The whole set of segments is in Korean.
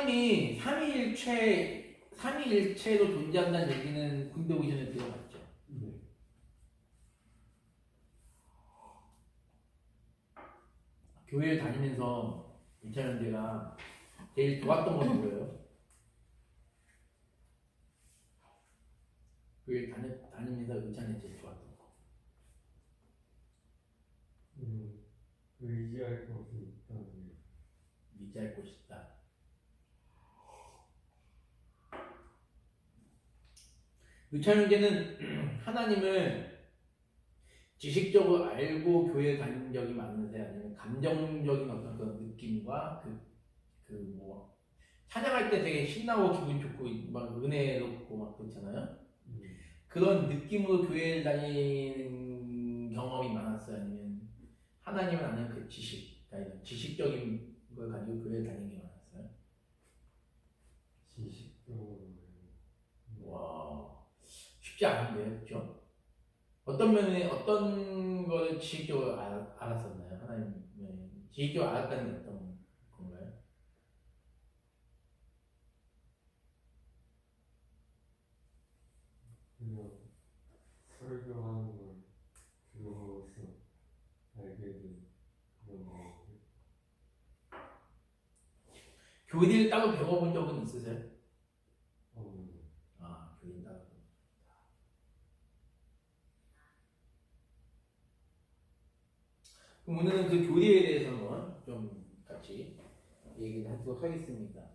하나님이 삼위일체로 존재한다는 얘기는 군대 오기 전에 들어봤죠. 네. 교회를 다니면서 이찬현제가 제일 좋았던 건 뭐예요? 교회 다니면서 이찬현제 제일 좋았던 거. 의지할 곳이 있다는. 의지할 곳이 있다. 의찬현제는 하나님을 지식적으로 알고 교회 다닌 적이 많으세요? 아니면 감정적인 어떤 그런 느낌과 뭐 찬양할 때 되게 신나고 기분 좋고 막 은혜롭고 막 그렇잖아요. 그런 느낌으로 교회를 다니는 경험이 많았어요? 아니면 하나님을 아는 그 지식, 그러니까 지식적인 걸 가지고 교회를 다니는 게 많았어요? 지식적으로. 와, 쉽지 않은데요, 그렇죠? 어떤 면에 어떤 걸 지식적으로 알았었나요? 하나님 지식적으로 알았다는 게 어떤 건가요? 그냥 설교하는 걸 들어서 알게 된 그런 거. 교리를 따로 배워본 적은 있으세요? 아, 교리를 따로. 그럼 오늘은 그 교리에 대해서 한번 좀 같이 얘기를 하도록 하겠습니다.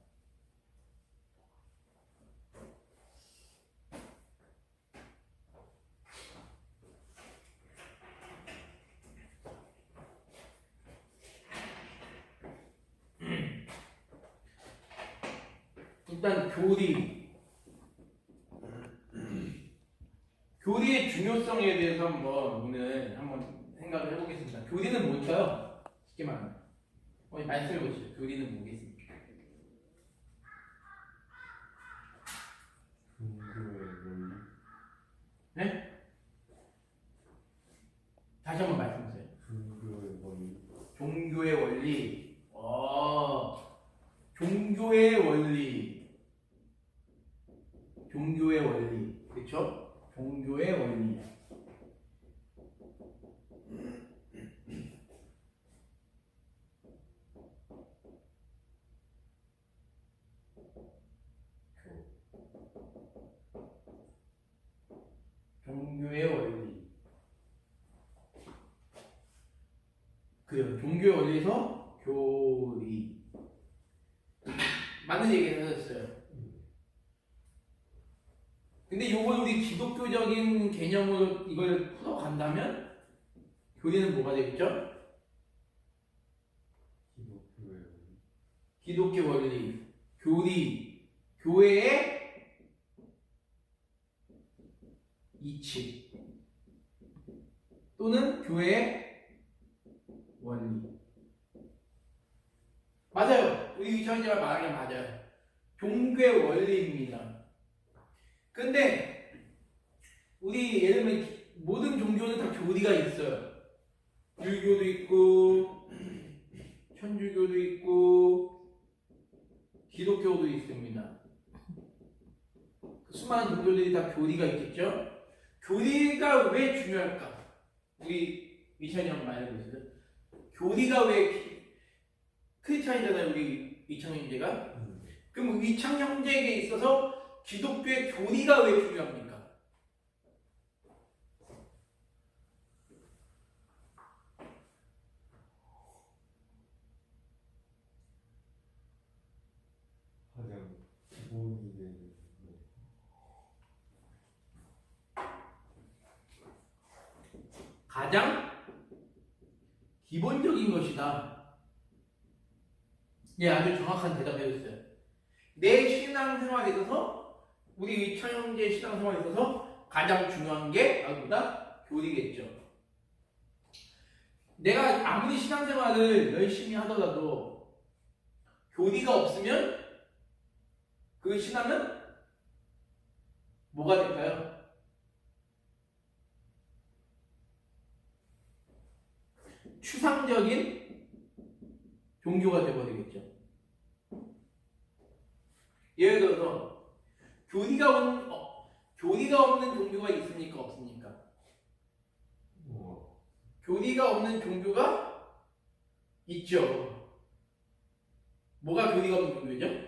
일단 교리의 중요성에 대해서 오늘 한번 생각을 해보겠습니다. 교리는 뭘까요? 쉽게 말하면 말씀해 보시죠. 교리는 뭐겠습니까? 종교의 원리. 네? 다시 한번 말씀해 주세요. 종교의 원리. 종교의 원리. 종교의 원리. 종교의 원리. 그렇죠? 종교의 원리. 종교의 원리. 그래요. 종교의 원리에서 교리. 맞는 얘기를 하셨어요. 근데 이걸 우리 기독교적인 개념으로 이걸 풀어간다면 교리는 뭐가 되겠죠? 기독교의 원리. 기독교 원리, 교리, 교회의 이치 또는 교회의 원리. 맞아요. 우리 이천지가 말하는 게 맞아요. 종교의 원리입니다. 근데 우리 예를 들면 모든 종교는 다 교리가 있어요. 불교도 있고 천주교도 있고 기독교도 있습니다. 수많은 종교들이 다 교리가 있겠죠? 교리가 왜 중요할까? 우리 이찬이 형 말해보세요. 교리가 왜 크리스찬이잖아요, 우리 이창 형제가. 그럼 이창 형제에게 있어서 기독교의 교리가 왜 중요합니까? 가장 기본이 되는 가장 기본적인 것이다. 예, 아주 정확한 대답을 해줬어요. 내 신앙생활에 있어서 우리 이창 형제 신앙생활에 있어서 가장 중요한 게 바로 교리겠죠. 내가 아무리 신앙생활을 열심히 하더라도 교리가 없으면 그 신앙은 뭐가 될까요? 추상적인 종교가 되어버리겠죠. 예를 들어서 교리가 없는 종교가 있습니까? 없습니까? 교리가 없는 종교가 있죠. 뭐가 교리가 없는 종교죠?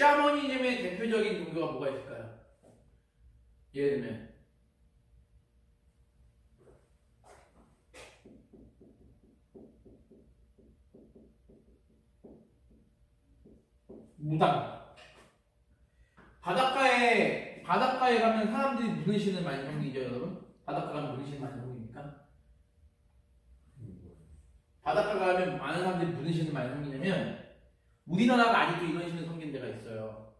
샤머니즘의 대표적인 종교가 뭐가 있을까요? 예를 들면 무당. 바닷가에 가면 사람들이 무슨 신을 많이 섬기죠, 여러분? 바닷가 가면 무슨 신을 많이 섬깁니까? 바닷가 가면 많은 사람들이 무슨 신을 많이 섬기냐면 우리나라가 아직도 이런 신을 섬기는 데가 있어요.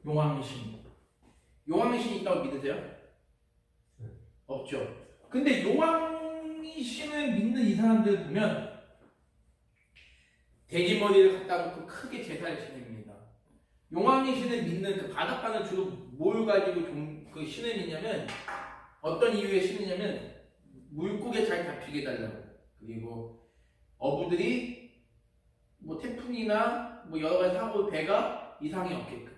용왕신. 용왕신이 있다고 믿으세요? 없죠. 근데 용왕신을 믿는 이 사람들 보면 돼지머리를 갖다 놓고 크게 제사를 지냅니다. 용왕신을 믿는 그 바닷가는 주로 뭘 가지고 그 신을 믿냐면 어떤 이유의 신이냐면 물고기에 잘 잡히게 해달라고. 그리고 어부들이 뭐 태풍이나 뭐 여러 가지 사고 배가 이상이 없게끔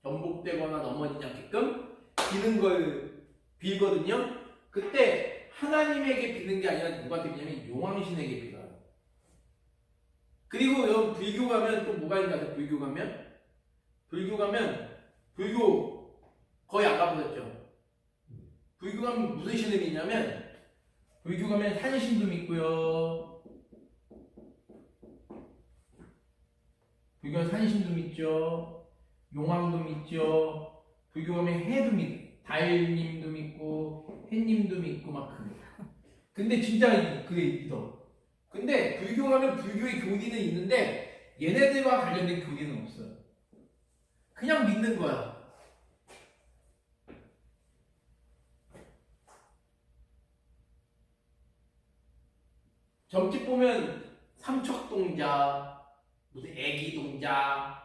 전복되거나 넘어지지 않게끔 비는 걸 빌거든요. 그때 하나님에게 비는 게 아니라 누구한테 비냐면 용왕신에게 빌어요. 그리고 여러분 불교 가면 또 뭐가 있나요? 불교 가면 불교 거의 안 가보셨죠? 불교 가면 무슨 신을 믿냐면 불교 가면 산신도 믿고요. 불교는 산신도 믿죠. 용왕도 믿죠. 불교 가면 해도 믿고 달님도 믿고 해님도 믿고 막 그래요. 근데 진짜 그게 믿어. 근데 불교 가면 불교의 교리는 있는데 얘네들과 관련된 교리는 없어요. 그냥 믿는 거야. 점집 보면 삼척동자, 무슨 애기동자,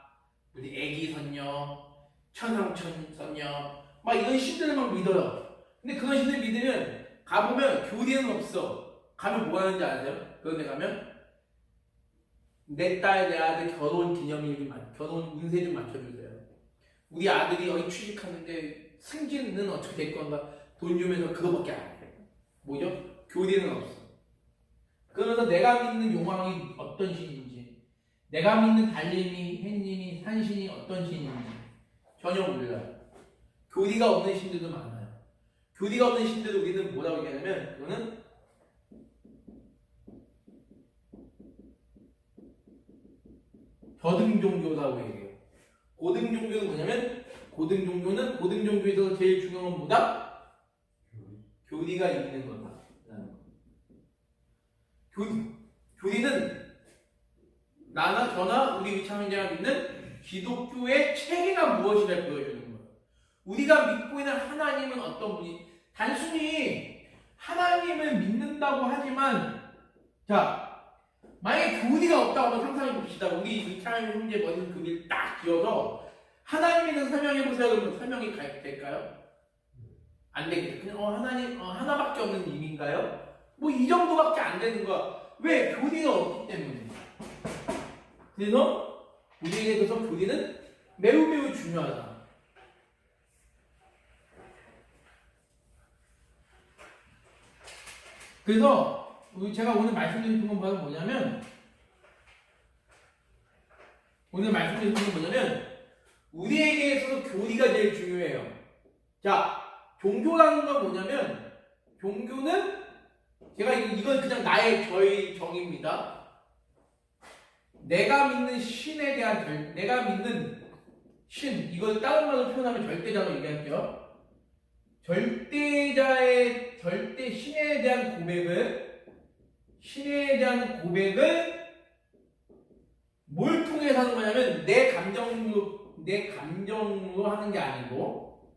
무슨 애기선녀, 천상천선녀 막 이런 신들을 막 믿어요. 근데 그런 신들 믿으면 가보면 교리는 없어. 가면 뭐 하는지 아세요? 그런데 가면 내 딸, 내 아들 결혼 기념일, 결혼 운세 좀 맞춰주세요. 우리 아들이 여기 취직하는데 승진은 어떻게 될 건가? 돈 주면서 그거밖에 안 해요. 뭐죠? 교리는 없어. 그러면서 내가 믿는 용왕이 어떤 신인지, 내가 믿는 달님이, 햇님이, 산신이 어떤 신인지 전혀 몰라요. 교리가 없는 신들도 많아요. 교리가 없는 신들을 우리는 뭐라고 얘기하냐면 그거는 저등종교라고 얘기해요. 고등종교는 뭐냐면 고등종교에서 제일 중요한 건 뭐다? 교리가 있는 거다. 교리는 나나 저나 우리 위참인자가 믿는 기독교의 체계가 무엇이냐 보여주는 거예요. 우리가 믿고 있는 하나님은 어떤 분이 단순히 하나님을 믿는다고 하지만 자 만약에 교리가 없다고 한번 상상해 봅시다. 우리 위참 형제 머리는 교리를 딱 지어서 하나님에 대해서 설명해 보세요. 그러면 설명이 될까요? 안 되겠죠. 그냥 하나님 하나밖에 없는 님인가요? 뭐 이 정도밖에 안 되는 거야. 왜? 교리가 없기 때문에. 그래서 우리에게 있어서 교리는 매우 중요하다. 그래서 제가 오늘 말씀드린 건 뭐냐면 우리에게 있어서 교리가 제일 중요해요. 자, 종교라는 건 뭐냐면 종교는 이건 그냥 저의 정의입니다. 내가 믿는 신에 대한 내가 믿는 신, 이걸 다른 말로 표현하면 절대자로 얘기할게요. 신에 대한 고백을 뭘 통해서 하는 거냐면 내 감정으로 하는 게 아니고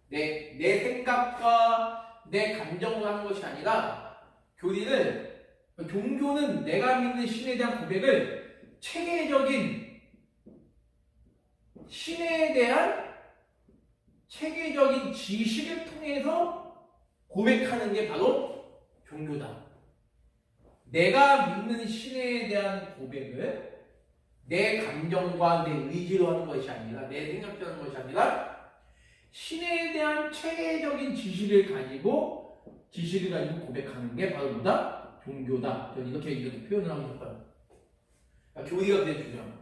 내 생각과 내 감정으로 하는 것이 아니라 종교는 내가 믿는 신에 대한 고백을 체계적인 신에 대한 체계적인 지식을 통해서 고백하는 게 바로 종교다. 내가 믿는 신에 대한 고백을 내 감정과 내 의지로 하는 것이 아니라, 내 생각대로 하는 것이 아니라 신에 대한 체계적인 지식을 가지고 고백하는 게 바로 뭐다? 종교다. 저는 이렇게 표현을 하고 싶어요. 그러니까 교리가 되게 중요한 거예요.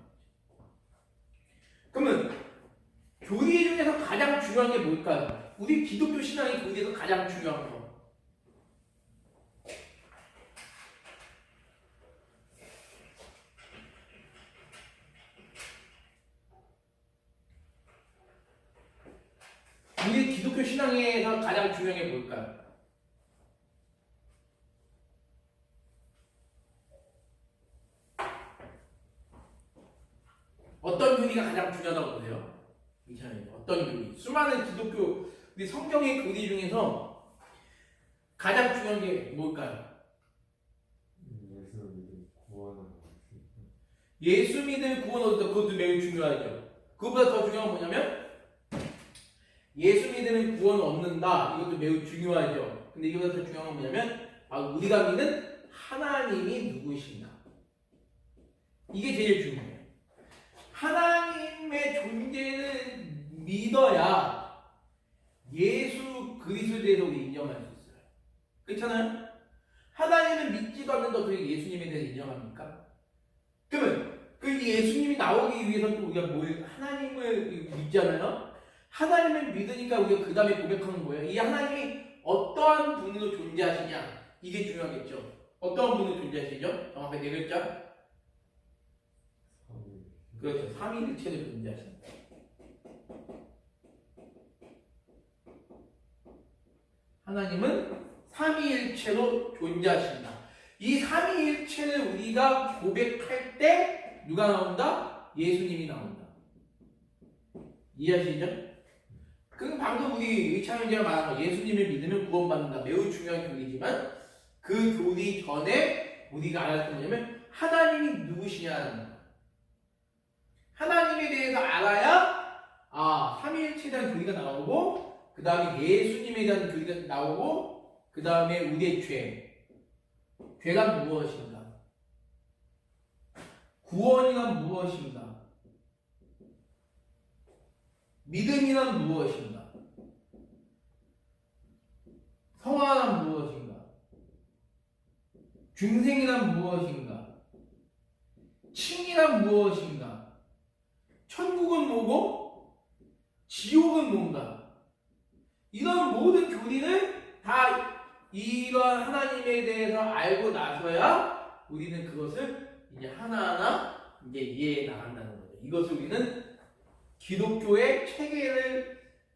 그러면 교리 중에서 가장 중요한 게 뭘까요? 우리 기독교 신앙의 교리에서 가장 중요한 거. 우리 기독교 신앙에서 가장 중요한 게 뭘까요? 어떤 교리가 가장 중요하다고 보세요? 어떤 교리? 수많은 기독교 우리 성경의 교리 중에서 가장 중요한 게 뭘까요? 예수 믿을 구원 얻을 때 그것도 매우 중요하죠. 그것보다 더 중요한 건 뭐냐면 예수 믿으면 구원 얻는다. 이것도 매우 중요하죠. 근데 이거보다 더 중요한 건 뭐냐면 우리가 믿는 하나님이 누구신가? 이게 제일 중요해요. 하나님의 존재를 믿어야 예수 그리스도에 대해서 우리 인정할 수 있어요. 그렇잖아요? 하나님을 믿지도 않는데 어떻게 예수님에 대해서 인정합니까? 그러면 그 예수님이 나오기 위해서 또 우리가 하나님을 믿잖아요? 하나님을 믿으니까 우리가 그 다음에 고백하는 거예요. 이 하나님이 어떠한 분으로 존재하시냐? 이게 중요하겠죠. 어떠한 분으로 존재하시죠? 정확하게 네 글자. 그렇죠. 삼위일체로 존재하신다. 하나님은 삼위일체로 존재하신다. 이 삼위일체를 우리가 고백할 때 누가 나온다? 예수님이 나온다. 이해하시죠? 그 방금 우리 의창현제가 말한 거 예수님을 믿으면 구원받는다. 매우 중요한 교리지만 그 교리 전에 우리가 알아야 할 게 뭐냐면 하나님이 누구시냐는 거예요. 하나님에 대해서 알아야 삼위일체에 대한 교리가 나오고 그 다음에 예수님에 대한 교리가 나오고 그 다음에 우리의 죄가 무엇인가? 구원이란 무엇인가? 믿음이란 무엇인가? 성화란 무엇인가? 중생이란 무엇인가? 칭이란 무엇인가? 천국은 뭐고? 지옥은 뭔가? 이런 모든 교리를 다 이런 하나님에 대해서 알고 나서야 우리는 그것을 이제 하나하나 이제 이해해 나간다는 거죠. 이것을 우리는 기독교의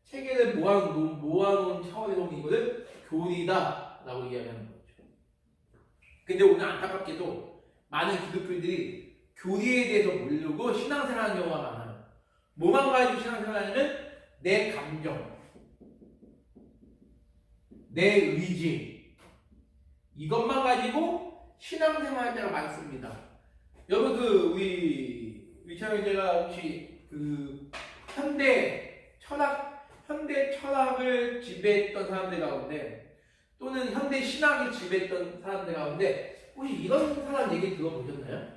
체계를 모아놓은 차원에서 이것을 교리다라고 이야기하는 거죠. 근데 오늘 안타깝게도 많은 기독교인들이 교리에 대해서 모르고 신앙생활하는 경우가 많아요. 뭐만 가지고 신앙생활하냐면 내 감정, 내 의지 이것만 가지고 신앙생활할 때가 많습니다. 여러분 우리 위창현제가 혹시 현대 철학을 지배했던 사람들 가운데 또는 현대 신학을 지배했던 사람들 가운데 혹시 이런 사람 얘기 들어보셨나요?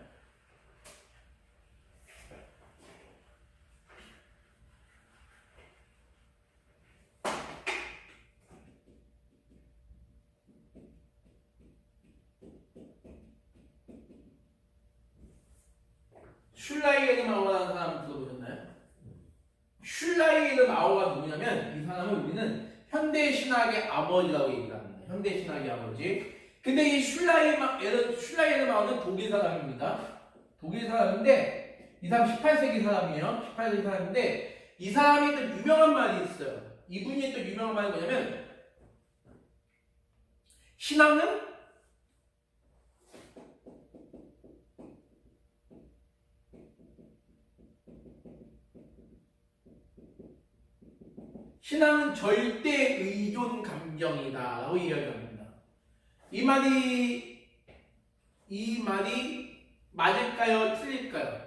슐라이에르마오라는 사람 들어보셨나요? 슐라이에르마오가 누구냐면 이 사람은 우리는 현대 신학의 아버지라고 얘기합니다. 현대 신학의 아버지. 근데 이 슐라이에르마오는 독일 사람입니다. 독일 사람인데 이 사람 18세기 사람이에요. 18세기 사람인데 이 사람이 또 유명한 말이 있어요. 이분이 또 유명한 말이 뭐냐면 신앙은 절대 의존 감정이다 라고 이야기합니다. 이 말이 맞을까요? 틀릴까요?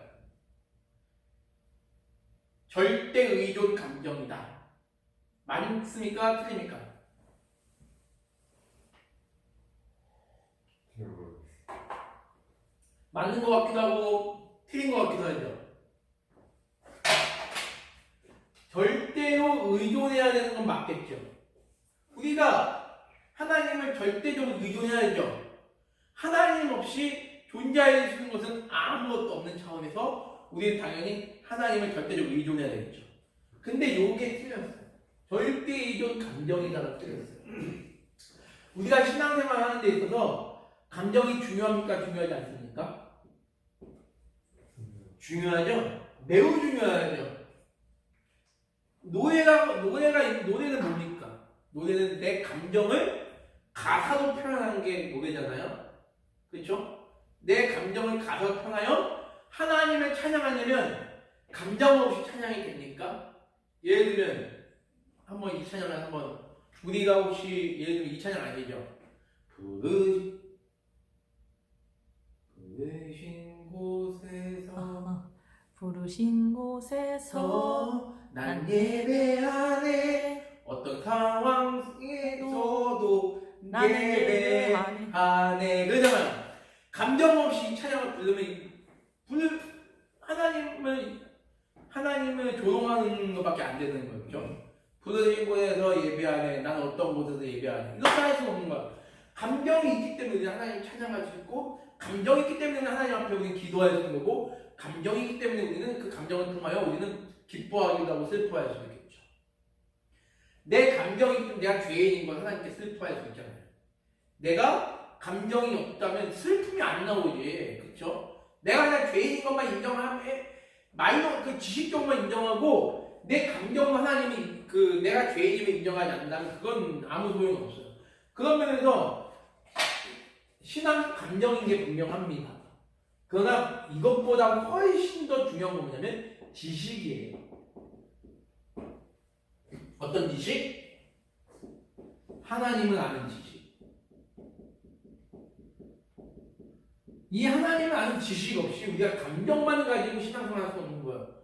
절대 의존 감정이다. 맞습니까? 틀립니까? 잘 모르겠어요. 맞는 것 같기도 하고 틀린 것 같기도 하죠. 절대로 의존해야 되는 건 맞겠죠. 우리가 하나님을 절대적으로 의존해야 되죠. 하나님 없이 존재할 수 있는 것은 아무것도 없는 차원에서 우리는 당연히 하나님을 절대적으로 의존해야 되겠죠. 근데 요게 틀렸어요. 절대 의존 감정이다가 틀렸어요. 우리가 신앙생활 하는 데 있어서 감정이 중요합니까? 중요하지 않습니까? 중요하죠? 매우 중요하죠. 노래는 뭡니까? 노래는 내 감정을 가사로 표현하는 게 노래잖아요. 그렇죠? 내 감정을 가사로 표현하여 하나님을 찬양하려면 감정 없이 찬양이 됩니까? 예를 들면 한번 이 찬양을 한번 우리가 혹시 예를 들면 이 찬양 아시죠? 부르신 곳에서 부르신 곳에서 난 예배하네. 어떤 상황에서도 나는 예배하네. 그러잖아요. 감정 없이 찬양을 부르면 하나님을 조롱하는 것밖에 안 되는 거죠. 부르신 곳에서 예배하네. 난 어떤 곳에서 예배하네. 이렇게 할 수 없는 거야. 감정이 있기 때문에 우리는 하나님 찬양할 수 있고, 감정이 있기 때문에 하나님 앞에 우리는 기도할 수 있는 거고, 감정이 있기 때문에 우리는 그 감정을 통하여 우리는 기뻐하기도 하고 슬퍼할 수 있겠죠. 내 감정이 있기 때문에 내가 죄인인 걸 하나님께 슬퍼할 수 있잖아요. 내가 감정이 없다면 슬픔이 안 나오지. 그렇죠? 내가 그냥 죄인인 것만 인정하면 그 지식적만 인정하고 내 감정만 하나님이 내가 죄인임을 인정하지 않는다면 그건 아무 소용이 없어요. 그런 면에서 신앙 감정인 게 분명합니다. 그러나 이것보다 훨씬 더 중요한 건 뭐냐면 지식이에요. 어떤 지식? 하나님을 아는 지식. 이 하나님을 아는 지식 없이 우리가 감정만 가지고 신앙생활 할 수 없는 거예요.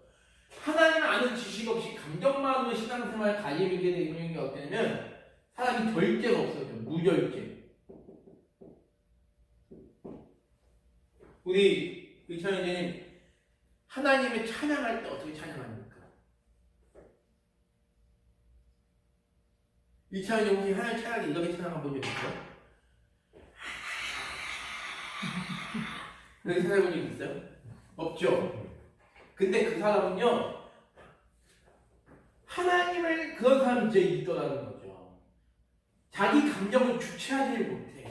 하나님을 아는 지식 없이 감정만으로 신앙생활 가지게 되는 게 어떠냐면 사람이 절제가 없어요. 무절제. 우리 의찬현님 하나님을 찬양할 때 어떻게 찬양합니까? 의찬현님 혹시 하나님 찬양을 이렇게 찬양한 본 적 있어요? 그렇게 찬양해 본 적 있어요? 없죠? 근데 그 사람은요 하나님을 그런 사람이 이제 있더라는 거죠. 자기 감정을 주체하지 못해.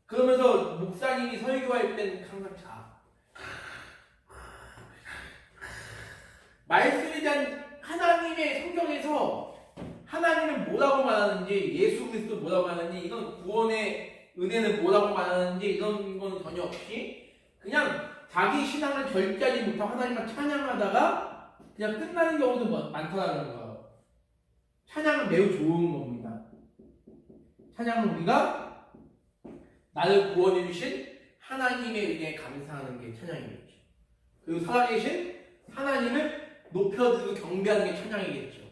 그러면서 목사님이 설교할 때는 항상 자. 말씀에 대한 하나님의 성경에서 하나님은 뭐라고 말하는지, 예수 그리스도 뭐라고 말하는지, 이건 구원의 은혜는 뭐라고 말하는지 이런 건 전혀 없이 그냥 자기 신앙을 절제하지 못하고 하나님만 찬양하다가 그냥 끝나는 경우도 많다는 거예요. 찬양은 매우 좋은 겁니다. 찬양은 우리가 나를 구원해 주신 하나님의 은혜에 감사하는 게 찬양이겠죠. 그리고 살아계신 하나님을 높여주고 경배하는 게 찬양이겠죠.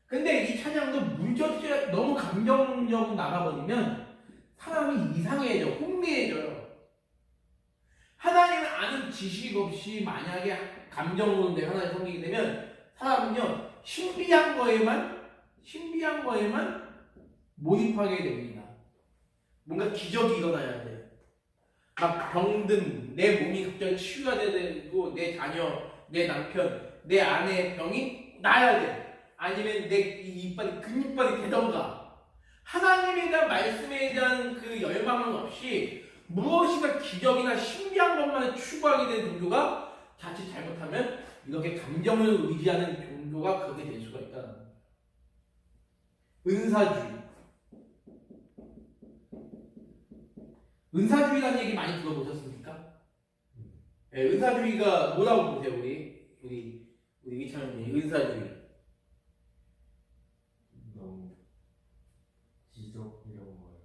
근데 이 찬양도 무절제 너무 감정적으로 나가버리면 사람이 이상해져, 혼미해져요. 하나님을 아는 지식 없이 만약에 감정으로 내 하나님 섬기게 되면 사람은요 신비한 거에만 몰입하게 됩니다. 뭔가 기적이 일어나야 돼. 막 병든 내 몸이 갑자기 치유가 되고 내 자녀, 내 남편, 내 아내의 병이 나아야 돼. 아니면 내 이빨이 근육발이 되던가. 하나님에 대한 말씀에 대한 그 열망은 없이 무엇인가 기적이나 신비한 것만을 추구하게 되는 종교가 자칫 잘못하면 이렇게 감정을 의지하는 종교가 그렇게 될 수가 있다는 거예요. 은사주의라는 얘기 많이 들어보셨습니까? 네, 은사주의가 뭐라고 보세요, 우리 이찬원님 은사주의. 너무 기적 이런 거에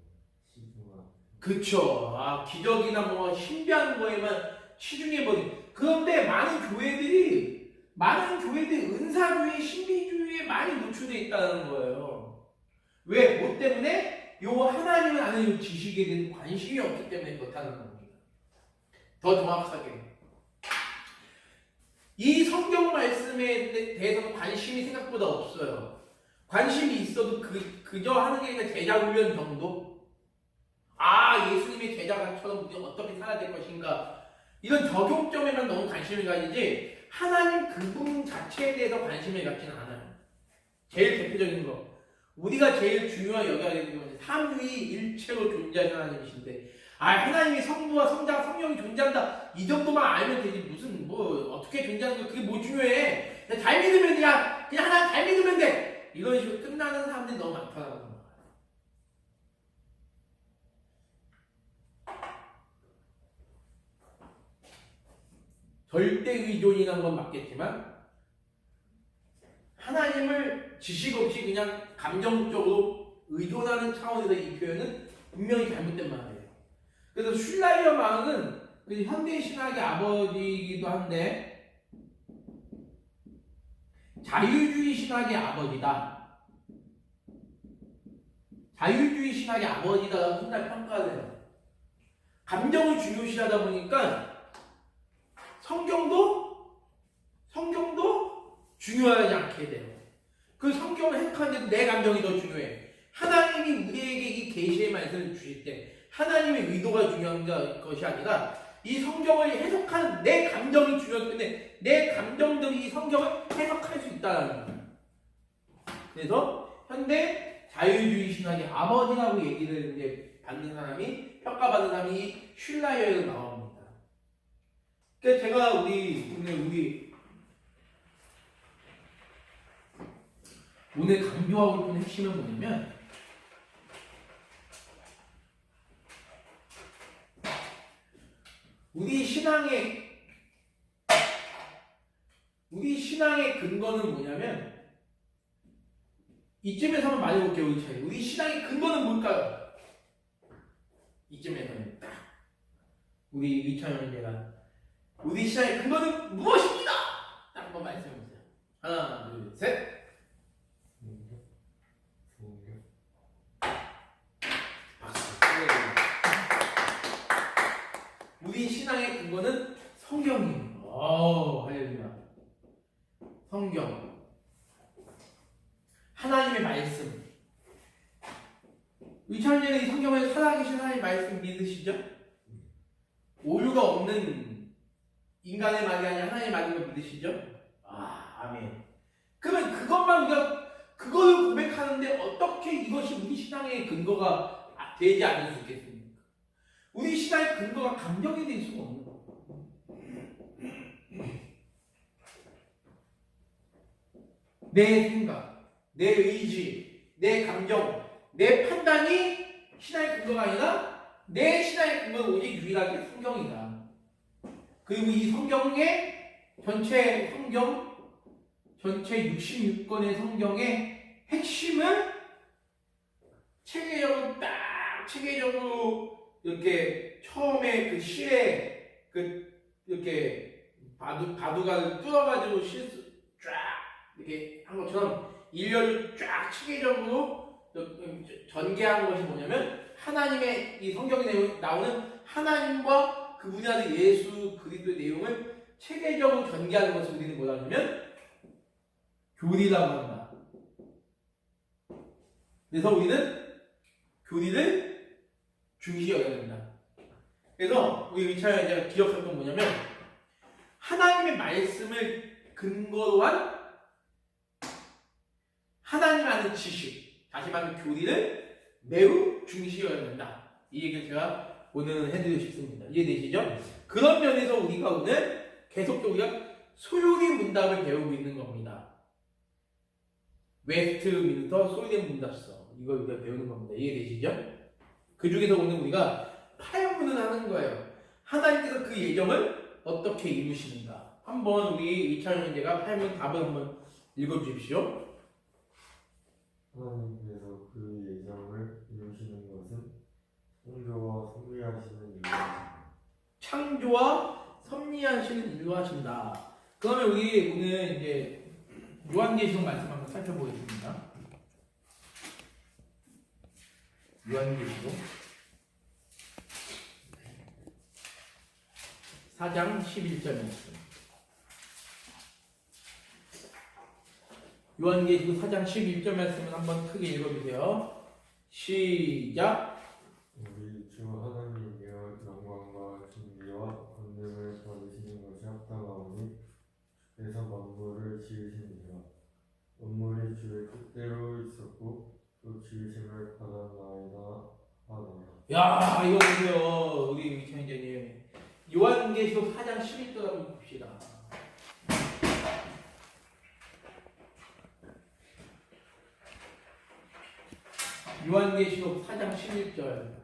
치중한. 그쵸. 기적이나 뭐 신비한 거에만 치중해버린. 그런데 많은 교회들이 많은 교회들이 은사주의, 신비주의에 많이 노출되어 있다는 거예요. 왜? 뭐 때문에? 요 하나님을 아는 요 지식에 대한 관심이 없기 때문에 그렇다는 겁니다. 더 정확하게. 이 성경 말씀에 대해서는 관심이 생각보다 없어요. 관심이 있어도 그저 하는 게 아니라 제자 훈련 정도? 아, 예수님의 제자처럼 우리가 어떻게 살아야 될 것인가? 이런 적용점에만 너무 관심을 가지지 하나님 그분 자체에 대해서 관심을 갖지는 않아요. 제일 대표적인 거. 우리가 제일 중요하게 여겨야 되는 건 삼위 일체로 존재하는 하나님이신데 하나님이 성부와 성자와 성령이 존재한다 이 정도만 알면 되지 무슨 뭐 어떻게 존재하는 거 그게 뭐 중요해. 그냥 잘 믿으면 그냥 하나님 잘 믿으면 돼. 이런 식으로 끝나는 사람들이 너무 많다는 거예요. 절대 의존이라는 건 맞겠지만 하나님을 지식 없이 그냥 감정적으로 의존하는 차원에서 이 표현은 분명히 잘못된 말이에요. 그래서 슐라이어 마음은 현대 신학의 아버지이기도 한데 자유주의 신학의 아버지다. 자유주의 신학의 아버지다라고 혼자 평가돼요. 감정을 중요시하다 보니까 성경도 중요하지 않게 돼요. 그 성경을 해석하는데도 내 감정이 더 중요해. 하나님이 우리에게 이 계시의 말씀을 주실 때 하나님의 의도가 중요한 것이 아니라 이 성경을 해석하는 내 감정이 중요하기 때문에 내 감정들이 이 성경을 해석할 수 있다는 거예요. 그래서 현대 자유주의 신학의 아버지라고 얘기를 이제 받는 사람이 평가받는 사람이 슐라이어에 나옵니다. 그래서 제가 오늘 강조하고 싶은 핵심은 뭐냐면 우리 신앙의 근거는 뭐냐면 이쯤에서 한번 말해볼게요. 우리 신앙의 근거는 뭘까요? 이쯤에서는 딱 우리 의찬 형제가 우리 신앙의 근거는 무엇입니다! 딱 한번 말씀해보세요. 하나, 둘, 셋. 우리 신앙의 근거는 성경이에요. 할렐루야. 성경. 하나님의 말씀. 의찬이는 이 성경에 살아계신 하나님의 말씀 믿으시죠? 오류가 없는 인간의 말이 아니라 하나님의 말인 거 믿으시죠? 아멘. 그러면 그것만 우리가 그거를 고백하는데 어떻게 이것이 우리 신앙의 근거가 되지 않을 수 있겠습니까? 우리 신앙의 근거가 감정이 될 수가 없는 거예요. 내 생각, 내 의지, 내 감정, 내 판단이 신앙의 근거가 아니라 내 신앙의 근거는 오직 유일하게 성경이다. 그리고 이 전체 66권의 성경의 핵심을 체계적으로 이렇게 처음에 그 실에 이렇게 바둑알을 뚫어가지고 쫙 이렇게 한 것처럼 일렬을 쫙 체계적으로 전개한 것이 뭐냐면 하나님의 이 성경에 나오는 하나님과 그분의 아들 예수 그리스도의 내용을 체계적으로 전개하는 것을 우리는 뭐라 하냐면 교리라고 한다. 그래서 우리는 교리를 중시 여겨야 된다. 그래서 우리 의차에 이제 기억할 건 뭐냐면 하나님의 말씀을 근거로 한 하나님 아는 지식, 다시 말하면 교리를 매우 중시 여겨야 된다. 이 얘기를 제가 오늘 해드리고 싶습니다. 이해되시죠? 그런 면에서 우리가 오늘 계속적으로 우리가 소요리 문답을 배우고 있는 겁니다. 웨스트민스터 소요리 문답서 이걸 우리가 배우는 겁니다. 이해되시죠? 그 중에서 오늘 우리가 파문을 하는 거예요. 하나님께서 그 예정을 어떻게 이루시는가. 한번 우리 이찬영 형제가 파문 답을 한번 읽어주십시오. 하나님께서 그 예정을 이루시는 것은 창조와 섭리하시는 일이십니다. 창조와 섭리하시는 일로 하신다. 그러면 우리 오늘 이제 요한계시록 말씀 한번 살펴보겠습니다. 요한계시록 4장 11절 말씀. 요한계시록 4장 11절 말씀을 한번 크게 읽어주세요. 시작. 우리 주 하나님이여 영광과 존귀와 권능을 받으시는 것이 합당하오니 주께서 만물을 지으시니라. 만물이 주의 뜻대로 있었고 또 지으심을 받았나이다 하더라. 야, 이거 보세요. 우리 위창자님. 요한계시록 4장 11절 한번 봅시다. 요한계시록 4장 11절.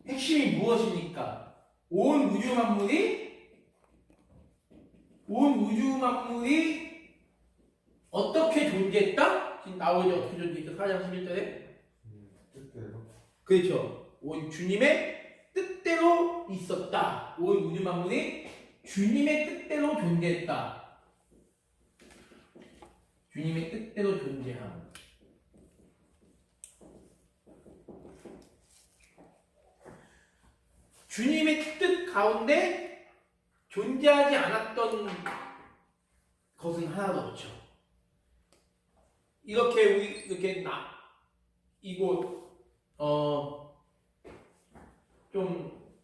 핵심이 무엇입니까? 온 우주 만물이 어떻게 존재했다? 지금 나오죠. 어떻게 존재했죠? 4장 11절에. 뜻대로. 그렇죠. 온 주님의 뜻대로 있었다. 온 우주 만물이 주님의 뜻대로 존재했다. 주님의 뜻대로 존재함. 주님의 뜻 가운데 존재하지 않았던 것은 하나도 없죠. 이렇게 우리 이렇게 이곳 좀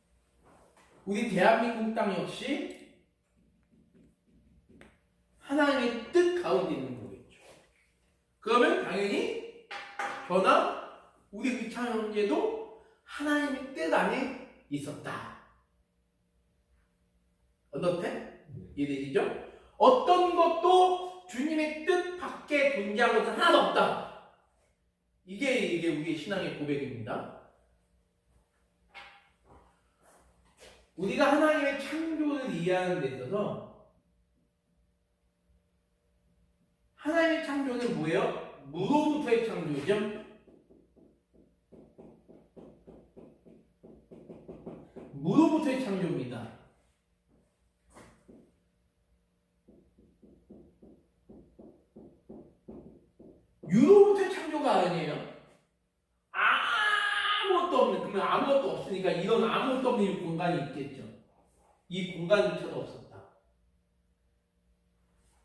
우리 대한민국 땅 역시 하나님의 뜻 가운데 있는 거겠죠. 그러면 당연히 저나 우리 위창 형제도 하나님의 뜻 안에 있었다. 어떻게? 이해되시죠? 어떤 것도 주님의 뜻 밖에 존재한 것은 하나도 없다. 이게 우리의 신앙의 고백입니다. 우리가 하나님의 창조를 이해하는 데 있어서 하나님의 창조는 뭐예요? 무로부터의 창조죠. 무로부터의 창조입니다. 유로부터의 창조가 아니에요. 아무것도 없는, 그러면 아무것도 없으니까 이런 아무것도 없는 이 공간이 있겠죠. 이 공간조차도 없었다.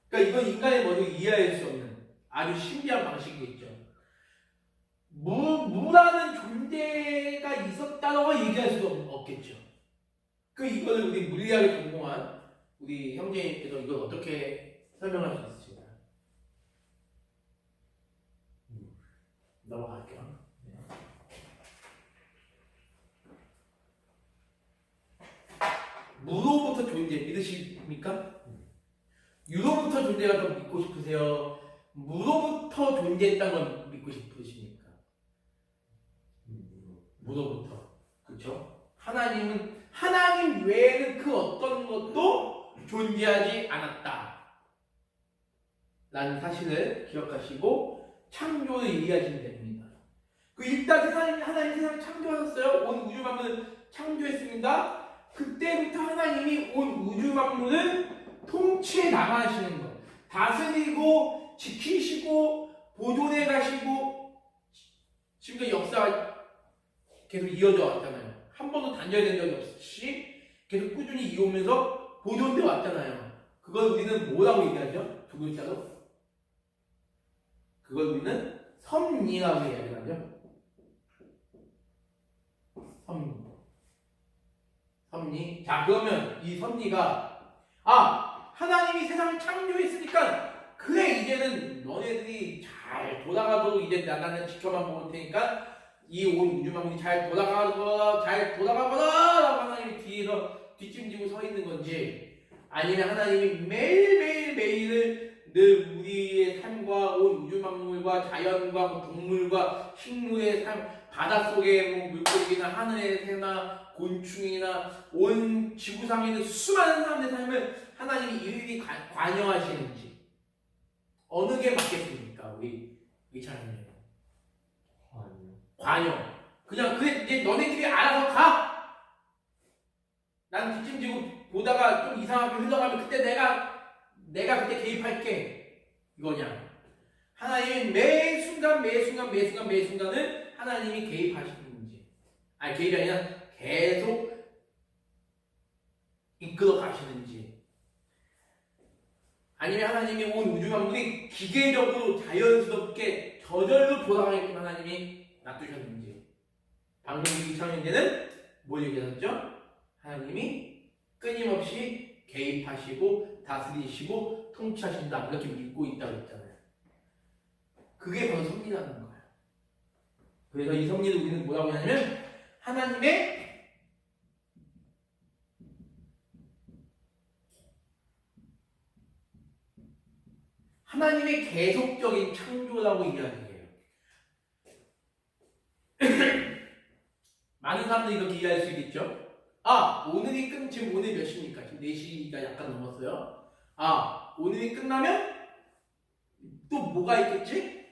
그러니까 이건 인간의 머리로 이해할 수 없는 아주 신비한 방식이겠죠. 무라는 존재가 있었다고 얘기할 수 없겠죠. 이거를 우리 물리학을 전공한 우리 형제님께서 이걸 어떻게 설명할 수 있으신가요? 넘어갈게요. 네. 무로부터 존재 믿으십니까? 유로부터 존재가 더 믿고 싶으세요? 무로부터 존재했다는 걸 믿고 싶으십니까? 무로부터. 그렇죠? 하나님 외에는 그 어떤 것도 존재하지 않았다. 라는 사실을 기억하시고 창조를 이해하시면 됩니다. 일단 하나님 세상을 창조하셨어요. 온 우주 만물을 창조했습니다. 그때부터 하나님이 온 우주 만물을 통치해 나가시는 것, 다스리고 지키시고 보존해 가시고 지금까지 역사가 계속 이어져 왔잖아요. 한 번도 단절된 적이 없이 계속 꾸준히 이어오면서 보존되어 왔잖아요. 그걸 우리는 뭐라고 얘기하죠? 두 글자로? 그걸 우리는 섭리라고 이야기하죠. 섭리. 자, 그러면 이 섭리가 하나님이 세상을 창조했으니까 그래 이제는 너네들이 잘 돌아가도록 이제 나는 지켜만 볼 테니까 이 온 우주 만물이 잘 돌아가거라 라고 하나님이 뒤에서 뒷짐지고 서 있는 건지, 아니면 하나님이 매일을 늘 우리의 삶과 온 우주 만물과 자연과 동물과 식물의 삶, 바닷속의 물고기나 하늘의 새나 곤충이나 온 지구상에 있는 수많은 사람들의 삶을 하나님이 일일이 관여하시는지 어느 게 맞겠습니까? 우리 이찬님. 관여. 그냥 그래 이제 너네들이 알아서 가. 난 뒷짐지고 보다가 좀 이상하게 흘러가면 그때 내가 그때 개입할게 이거냐. 하나님이 매 순간을 하나님이 개입하시는지, 아니 개입이 아니라 계속 이끌어 가시는지, 아니면 하나님이 온 우주 만물이 기계적으로 자연스럽게 저절로 돌아가게끔 하나님이 놔두셨는지. 방금 이창현제는 뭘 얘기하셨죠? 하나님이 끊임없이 개입하시고 다스리시고 통치하신다 이렇게 믿고 있다고 했잖아요. 그게 바로 섭리라는 거예요. 그래서 이 섭리를 우리는 뭐라고 하냐면 하나님의 계속적인 창조라고 이야기해요. 많은 사람들이 이렇게 이해할 수 있겠죠? 지금 오늘 몇 시입니까? 지금 4시가 약간 넘었어요. 오늘이 끝나면 또 뭐가 있겠지?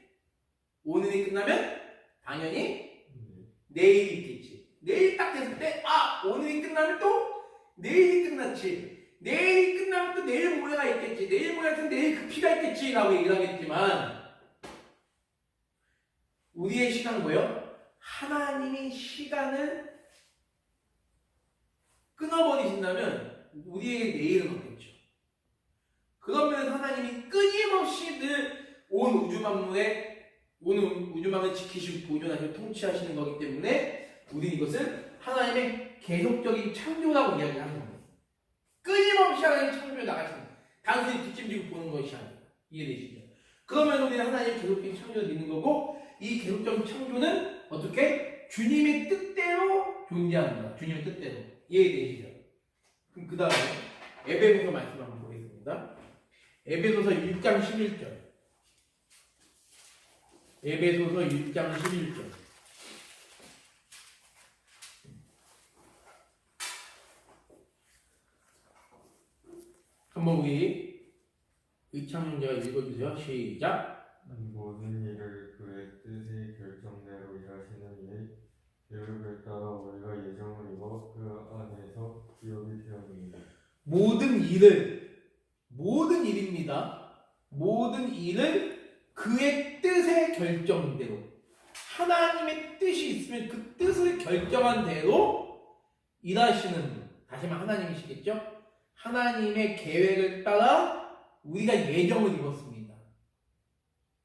오늘이 끝나면 당연히 내일이 있겠지. 내일 딱 됐을 때 오늘이 끝나면 또 내일이 끝났지. 내일이 끝나면 또 내일 모레가 있겠지. 내일 모레는 내일 급히가 있겠지 라고 얘기를 하겠지만, 우리의 시간 뭐예요? 하나님이 시간을 끊어버리신다면 우리에게 내일은 없겠죠. 그러면 하나님이 끊임없이 늘 온 우주 만물을 지키시고 보존하시고 통치하시는 거기 때문에 우리는 이것을 하나님의 계속적인 창조라고 이야기하는 겁니다. 끊임없이 하나님 창조에 나가시는 거예요. 단순히 뒷짐지고 보는 것이 아니라. 이해되시죠? 그러면 우리는 하나님의 계속적인 창조를 믿는 거고, 이 계속적인 창조는 어떻게? 주님의 뜻대로 존재하는 거야. 주님의 뜻대로. 이해되시죠? 그럼 그 다음에 에베소서 말씀 한번 보겠습니다. 에베소서 1장 11절. 에베소서 1장 11절. 한번 우리 의창윤자가 읽어주세요. 시작. 모든 일을 그의 뜻의 결정대로 일하시는 이의 계획을 따라 우리가 예정을 입어 그 안에서 기업이 되었느니라. 모든 일입니다. 모든 일을 그의 뜻의 결정대로, 하나님의 뜻이 있으면 그 뜻을 결정한 대로 일하시는 분, 다시 말하면 하나님이시겠죠? 하나님의 계획을 따라 우리가 예정을 입었습니다.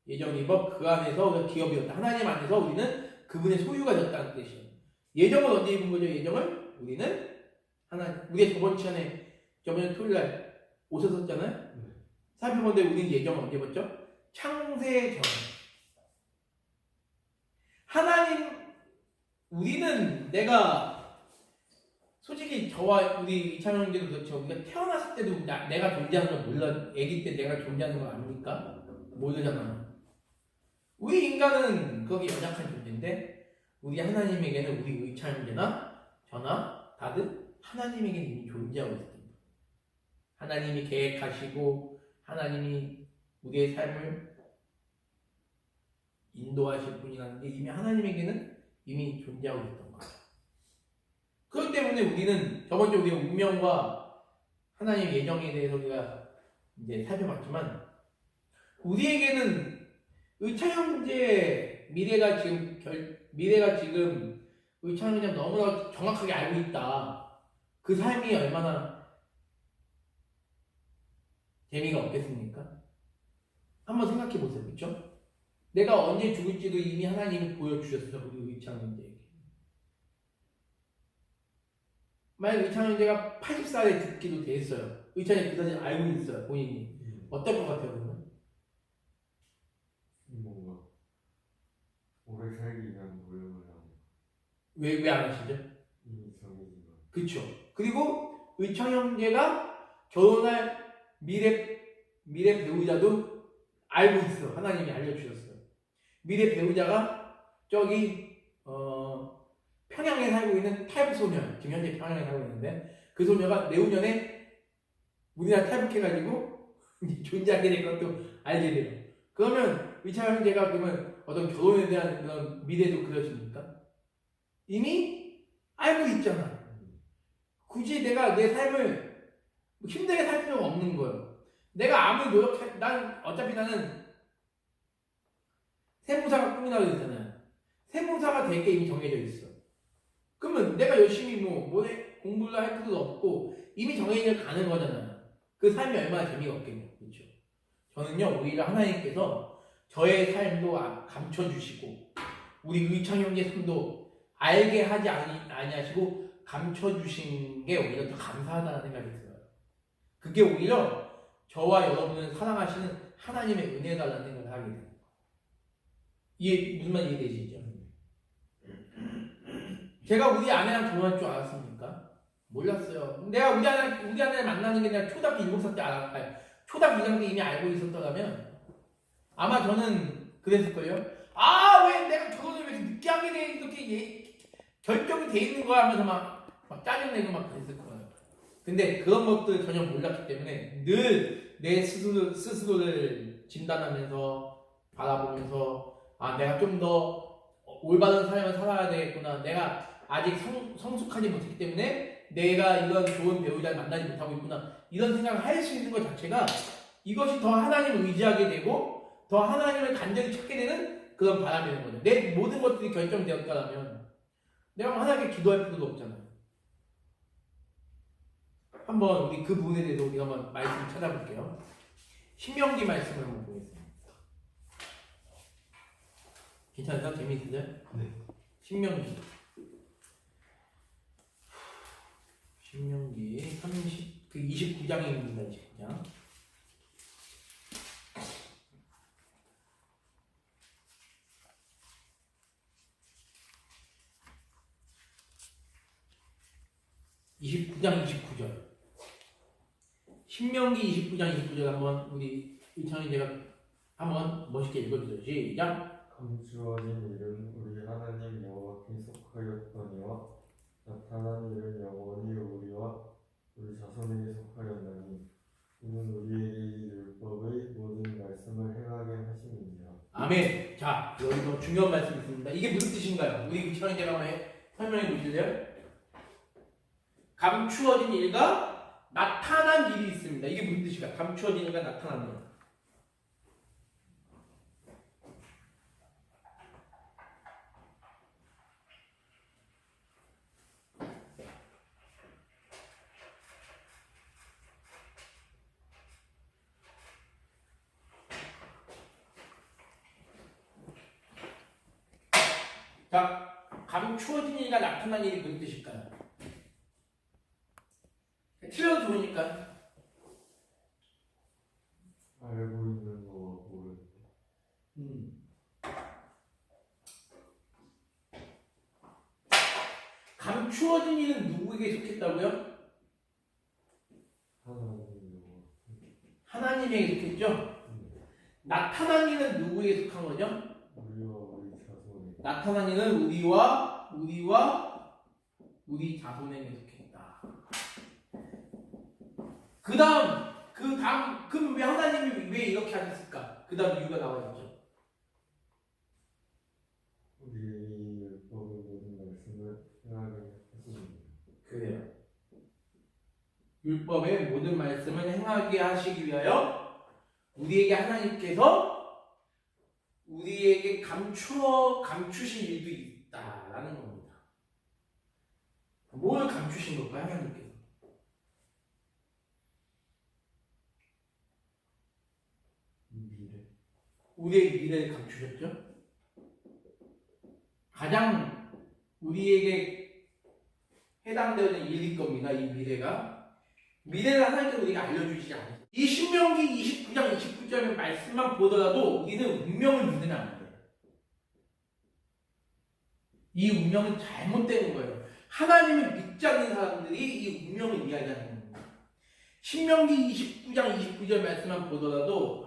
예정을 입어 그 안에서 우리가 기업이었다. 하나님 안에서 우리는 그분의 소유가 됐다는 뜻이에요. 예정을 언제 입은 거죠? 예정을 우리는 우리가 저번에 토요일날 오셨었잖아요. 살펴보는데 우리는 예정을 언제 입었죠? 창세 전. 우리는 솔직히 저와 우리 이찬영 형제도 그렇죠. 우리가 태어났을 때도 내가 존재하는 걸 몰라. 아기 때 내가 존재하는 걸 압니까? 모르잖아. 우리 인간은 거기 연약한 존재인데, 우리 하나님에게는 우리 의찬 형제나 저나 다들 하나님에게는 이미 존재하고 있습니다. 하나님이 계획하시고 하나님이 우리의 삶을 인도하실 분이라는 게 이미 하나님에게는 이미 존재하고 있던 거예요. 그렇기 때문에 우리는 저번주에 우리가 운명과 하나님의 예정에 대해서 우리가 이제 살펴봤지만, 우리에게는 의찬 형제의 미래가 지금 의찬 형제가 너무나 정확하게 알고 있다. 그 삶이 얼마나 재미가 없겠습니까? 한번 생각해 보세요. 그렇죠? 내가 언제 죽을지도 이미 하나님이 보여주셨어요. 우리 의찬 형제에게. 만약 의찬 형제가 80살에 죽기도 됐어요. 의찬이 그 사실 알고 있어요. 본인이. 어떨 것 같아요? 그러면? 뭔가 오래 살기 위한 노력을 하고. 왜 안 하시죠? 이미 정해진 거. 그렇죠. 그리고 의찬 형제가 결혼할 미래 배우자도 알고 있어. 하나님이 알려주셨어요. 미래 배우자가 저기 평양에 살고 있는 탈북 소년, 지금 현재 평양에 살고 있는데, 그 소녀가 내후년에 우리나라 탈북해가지고 존재하게 될 것도 알게 돼요. 그러면 의찬 형제가 그러면 어떤 결혼에 대한 그런 미래도 그려집니까? 이미 알고 있잖아. 굳이 내가 내 삶을 힘들게 살 필요가 없는 거예요. 내가 아무리 노력해, 어차피 나는 세무사가 꿈이라고 했잖아요. 세무사가 될 게 이미 정해져 있어. 그러면 내가 열심히 공부를 할 필요도 없고 이미 정해져 가는 거잖아요. 그 삶이 얼마나 재미가 없겠냐. 그렇죠? 저는요, 오히려 하나님께서 저의 삶도 감춰주시고 우리 의창 형제 삶도 알게 하지 아니하시고 감춰주신 게 오히려 더 감사하다는 생각이 들어요. 그게 오히려 저와 여러분을 사랑하시는 하나님의 은혜다라는 생각을 하게 돼요. 이게 무슨 말 이해되시죠? 제가 우리 아내랑 결혼할 줄 알았습니까? 몰랐어요. 내가 우리 아내를 만나는 게 내가 초등학교 7살 때 초등학교 2학년 때 이미 알고 있었더라면 아마 저는 그랬을걸요? 왜 내가 결혼을 왜 이렇게 늦게 하게 돼? 이렇게 결정이 돼 있는 거야 하면서 막 짜증내고 막 그랬을 거예요. 근데 그런 것들 전혀 몰랐기 때문에 늘 내 스스로를 진단하면서 바라보면서 내가 좀 더 올바른 삶을 살아야 되겠구나. 내가 아직 성숙하지 못했기 때문에 내가 이런 좋은 배우자를 만나지 못하고 있구나. 이런 생각을 할 수 있는 것 자체가 이것이 더 하나님을 의지하게 되고 더 하나님을 간절히 찾게 되는 그런 바람이 되는 거죠. 내 모든 것들이 결정되었다면 내가 하나님께 기도할 필요도 없잖아요. 한번 우리 그 부분에 대해서 우리가 한번 말씀을 찾아볼게요. 신명기 말씀을 한번 보겠습니다. 괜찮으세요? 재미있으세요? 네. 신명기 29장입니다. 29장. (29장 29절) 신명기 29장 29절 한번 우리 이창희 제가 한번 멋있게 읽어주세요. 시작. 감추어진 일은 우리 하나님 여호와께 속하였더니와 나타난 일은 영원히 우리와 우리 자손에게 속하였나니 이는 우리에게 이 율법의 모든 말씀을 행하게 하심이니라. 아멘. 자, 여기서 중요한 말씀이 있습니다. 이게 무슨 뜻인가요? 우리 이창희 제가 한번 설명해 보실래요? 감추어진 일과 나타난 일이 있습니다. 이게 무슨 뜻일까요? 감추어진 일과 나타난 일. 자, 감추어진 일과 나타난 일이 무슨 뜻일까요? 틀려도 좋으니까. 알고 있는 거와 모르는 거. 감추어진 일은 누구에게 속했다고요? 하나님에게 속했죠? 나타난 일은 누구에게 속한 거죠? 우리와 우리 자손에게. 나타난 일은 우리와 우리 자손에게 속했다. 그 다음 그럼 왜 하나님이 왜 이렇게 하셨을까? 그 다음 이유가 나와 있죠. 우리의 이 율법의 모든 말씀을 행하게 하시니. 그래요. 율법의 모든 말씀을 행하게 하시기 위하여 우리에게 하나님께서 우리에게 감추실 일도 있다라는 겁니다. 뭘 감추신 걸까요, 하나님께서? 우리의 미래를 감추셨죠? 가장 우리에게 해당되는 일일 겁니다. 이 미래를 하나님께서 우리가 알려주시지 않아요. 이 신명기 29장 29절의 말씀만 보더라도 우리는 운명을 믿으면 안 돼요. 이 운명은 잘못된 거예요. 하나님을 믿지 않는 사람들이 이 운명을 이해하지 않는 겁니다. 신명기 29장 29절 말씀만 보더라도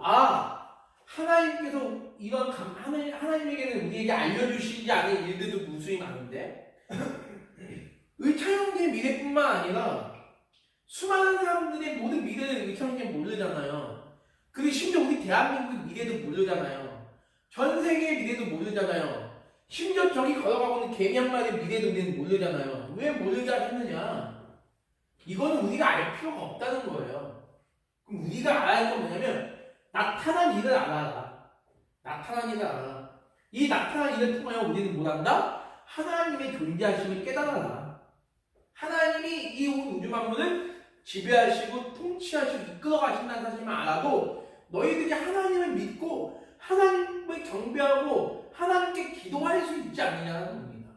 하나님께서 이런 하나님에게는 우리에게 알려주시지 않은 일들도 무수히 많은데 의창형제의 미래뿐만 아니라 수많은 사람들의 모든 미래를 의창형제 모르잖아요. 그리고 심지어 우리 대한민국 미래도 모르잖아요. 전 세계의 미래도 모르잖아요. 심지어 저기 걸어가고 있는 개미 한 마리의 미래도 우리는 모르잖아요. 왜 모르게 하셨느냐? 이거는 우리가 알 필요가 없다는 거예요. 그럼 우리가 알아야 할 건 뭐냐면 나타난 일을 알아라. 나타난 일을 알아라. 이 나타난 일을 통하여 우리는 뭘한다? 하나님의 존재하심을 깨달아라. 하나님이 이 우주 만물을 지배하시고 통치하시고 이끌어 가신다는 사실만 알아도 너희들이 하나님을 믿고 하나님을 경배하고 하나님께 기도할 수 있지 않느냐는 겁니다.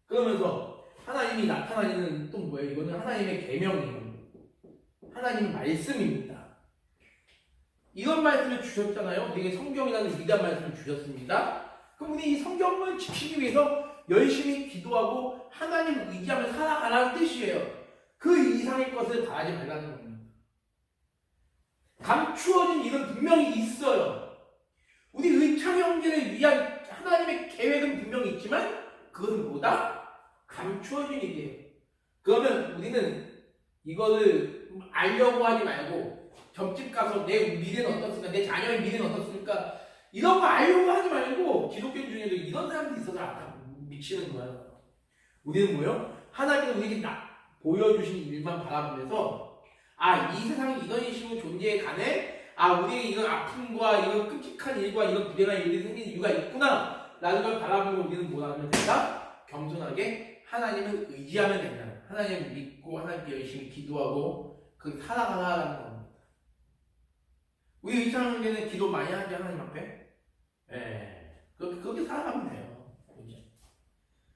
그러면서 하나님이 나타나는 또 뭐예요? 이거는 하나님의 계명이에요. 하나님의 말씀입니다. 이런 말씀을 주셨잖아요. 우리에게 성경이라는 위대한 말씀을 주셨습니다. 그럼 우리 이 성경을 지키기 위해서 열심히 기도하고 하나님을 의지하며 살아가라는 뜻이에요. 그 이상의 것을 바라지 말라는 겁니다. 감추어진 일은 분명히 있어요. 우리 의창 형제를 위한 하나님의 계획은 분명히 있지만 그것은 뭐다? 감추어진 일이에요. 그러면 우리는 이거를 알려고 하지 말고 점집 가서 내 미래는 어떻습니까? 내 자녀의 미래는 어떻습니까? 이런 거 알려고 하지 말고 기독교 중에도 이런 사람들이 있어서 미치는 거예요. 우리는 뭐요? 하나님은 우리에게 보여주신 일만 바라보면서 이 세상이 이런 식으로 존재해 가네? 우리에게 이런 아픔과 이런 끔찍한 일과 이런 불행한 일들이 생긴 이유가 있구나 라는 걸 바라보고 우리는 뭐 하면 된다? 겸손하게 하나님을 의지하면 된다. 하나님을 믿고 하나님께 열심히 기도하고 그렇게 살아가라는 겁니다. 우리 의창 형제는 기도 많이 하지 하나님 앞에? 그렇게 살아가면 돼요. 그렇죠?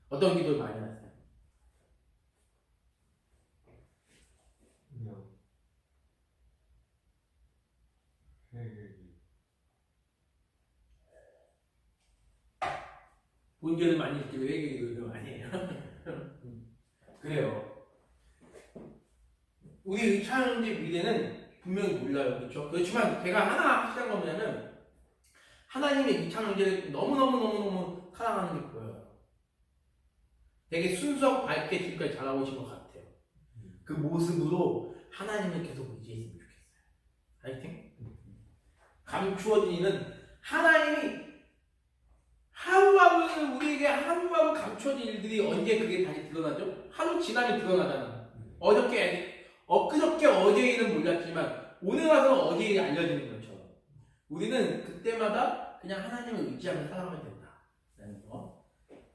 어떤 기도를 많이 하세요? 그냥 회개기. 문제를 많이 있기로 회개기도 아니에요. 그래요. 우리 의창 형제 미래는 분명히 몰라요. 그렇죠? 그렇지만 제가 하나 확실한 건 뭐냐면 하나님의 의창 형제를 너무너무 사랑하는 게 보여요. 되게 순수하고 밝게 지금까지 자라오신 것 같아요. 그 모습으로 하나님을 계속 의지했으면 좋겠어요. 파이팅? 감추어진 일은 하나님이 하루하루 우리에게 하루하루 감춰진 일들이 언제 그게 다시 드러나죠? 하루 지나면 드러나잖아. 엊그저께 어제 일은 몰랐지만 오늘 와서 어제 일이 알려지는 것처럼 우리는 그때마다 그냥 하나님을 의지하며 살아가면 된다라는 거.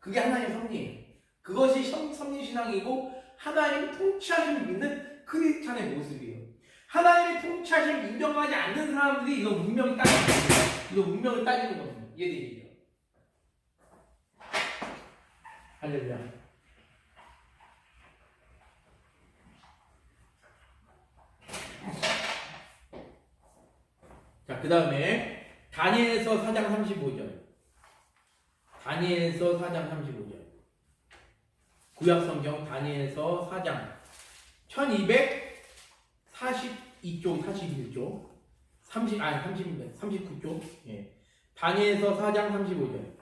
그게 하나님의 섭리예요. 그것이 섭리신앙이고 하나님의 통치하심을 믿는 크리스찬의 모습이에요. 하나님의 통치하심을 인정하지 않는 사람들이 이런 운명을 따지는 겁니다. 이런 운명을 따지는 겁니다. 이해되시죠? 할렐루야. 자, 그 다음에 다니엘서 4장 35절. 다니엘서 4장 35절. 구약성경 다니엘서 4장 1242쪽 41쪽 39쪽. 예. 다니엘서 4장 35절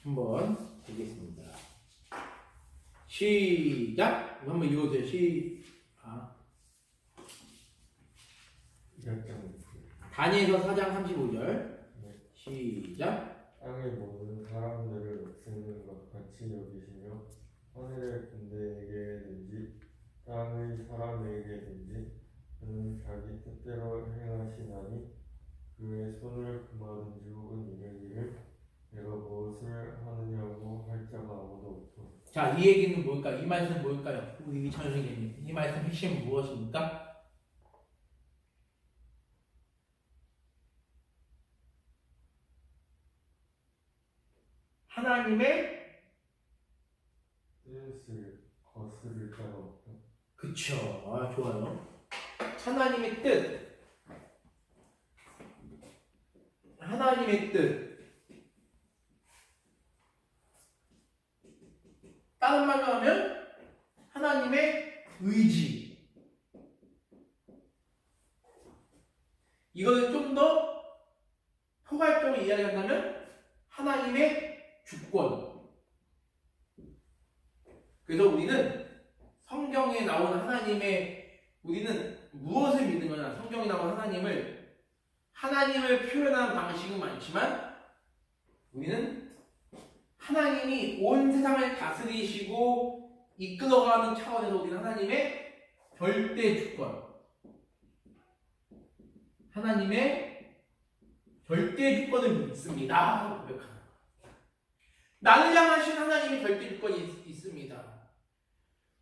한번 보겠습니다. 시작. 한번 읽어주세요. 다니엘서 4장 35절 시작. 땅의 모든 사람들을 없애는 것 같이 여기시며 하늘의 군대에게든지 땅의 사람에게든지 그는 자기 뜻대로 행하시나니 그의 손을 그마든지 혹은 이르기를 내가 무엇을 하느냐고 할 자가 아무도 없고. 자, 이 얘기는 뭘까? 이 말씀은 뭘까요? 우리 이창현 선생님, 이 말씀 핵심은 무엇입니까? 하나님의 뜻을 거스를 자가 없다. 그쵸. 좋아요. 하나님의 뜻. 하나님의 뜻. 다른 말로 하면 하나님의 의지. 이걸 좀 더 포괄적으로 이야기한다면 하나님의 주권. 그래서 우리는 성경에 나오는 우리는 무엇을 믿는 거냐? 성경에 나오는 하나님을 표현하는 방식은 많지만 우리는 하나님이 온 세상을 다스리시고 이끌어가는 차원에서 우리는 하나님의 절대 주권. 하나님의 절대 주권을 믿습니다. 고백하는 거예요. 나를 향하신 하나님의 절대 주권이 있습니다.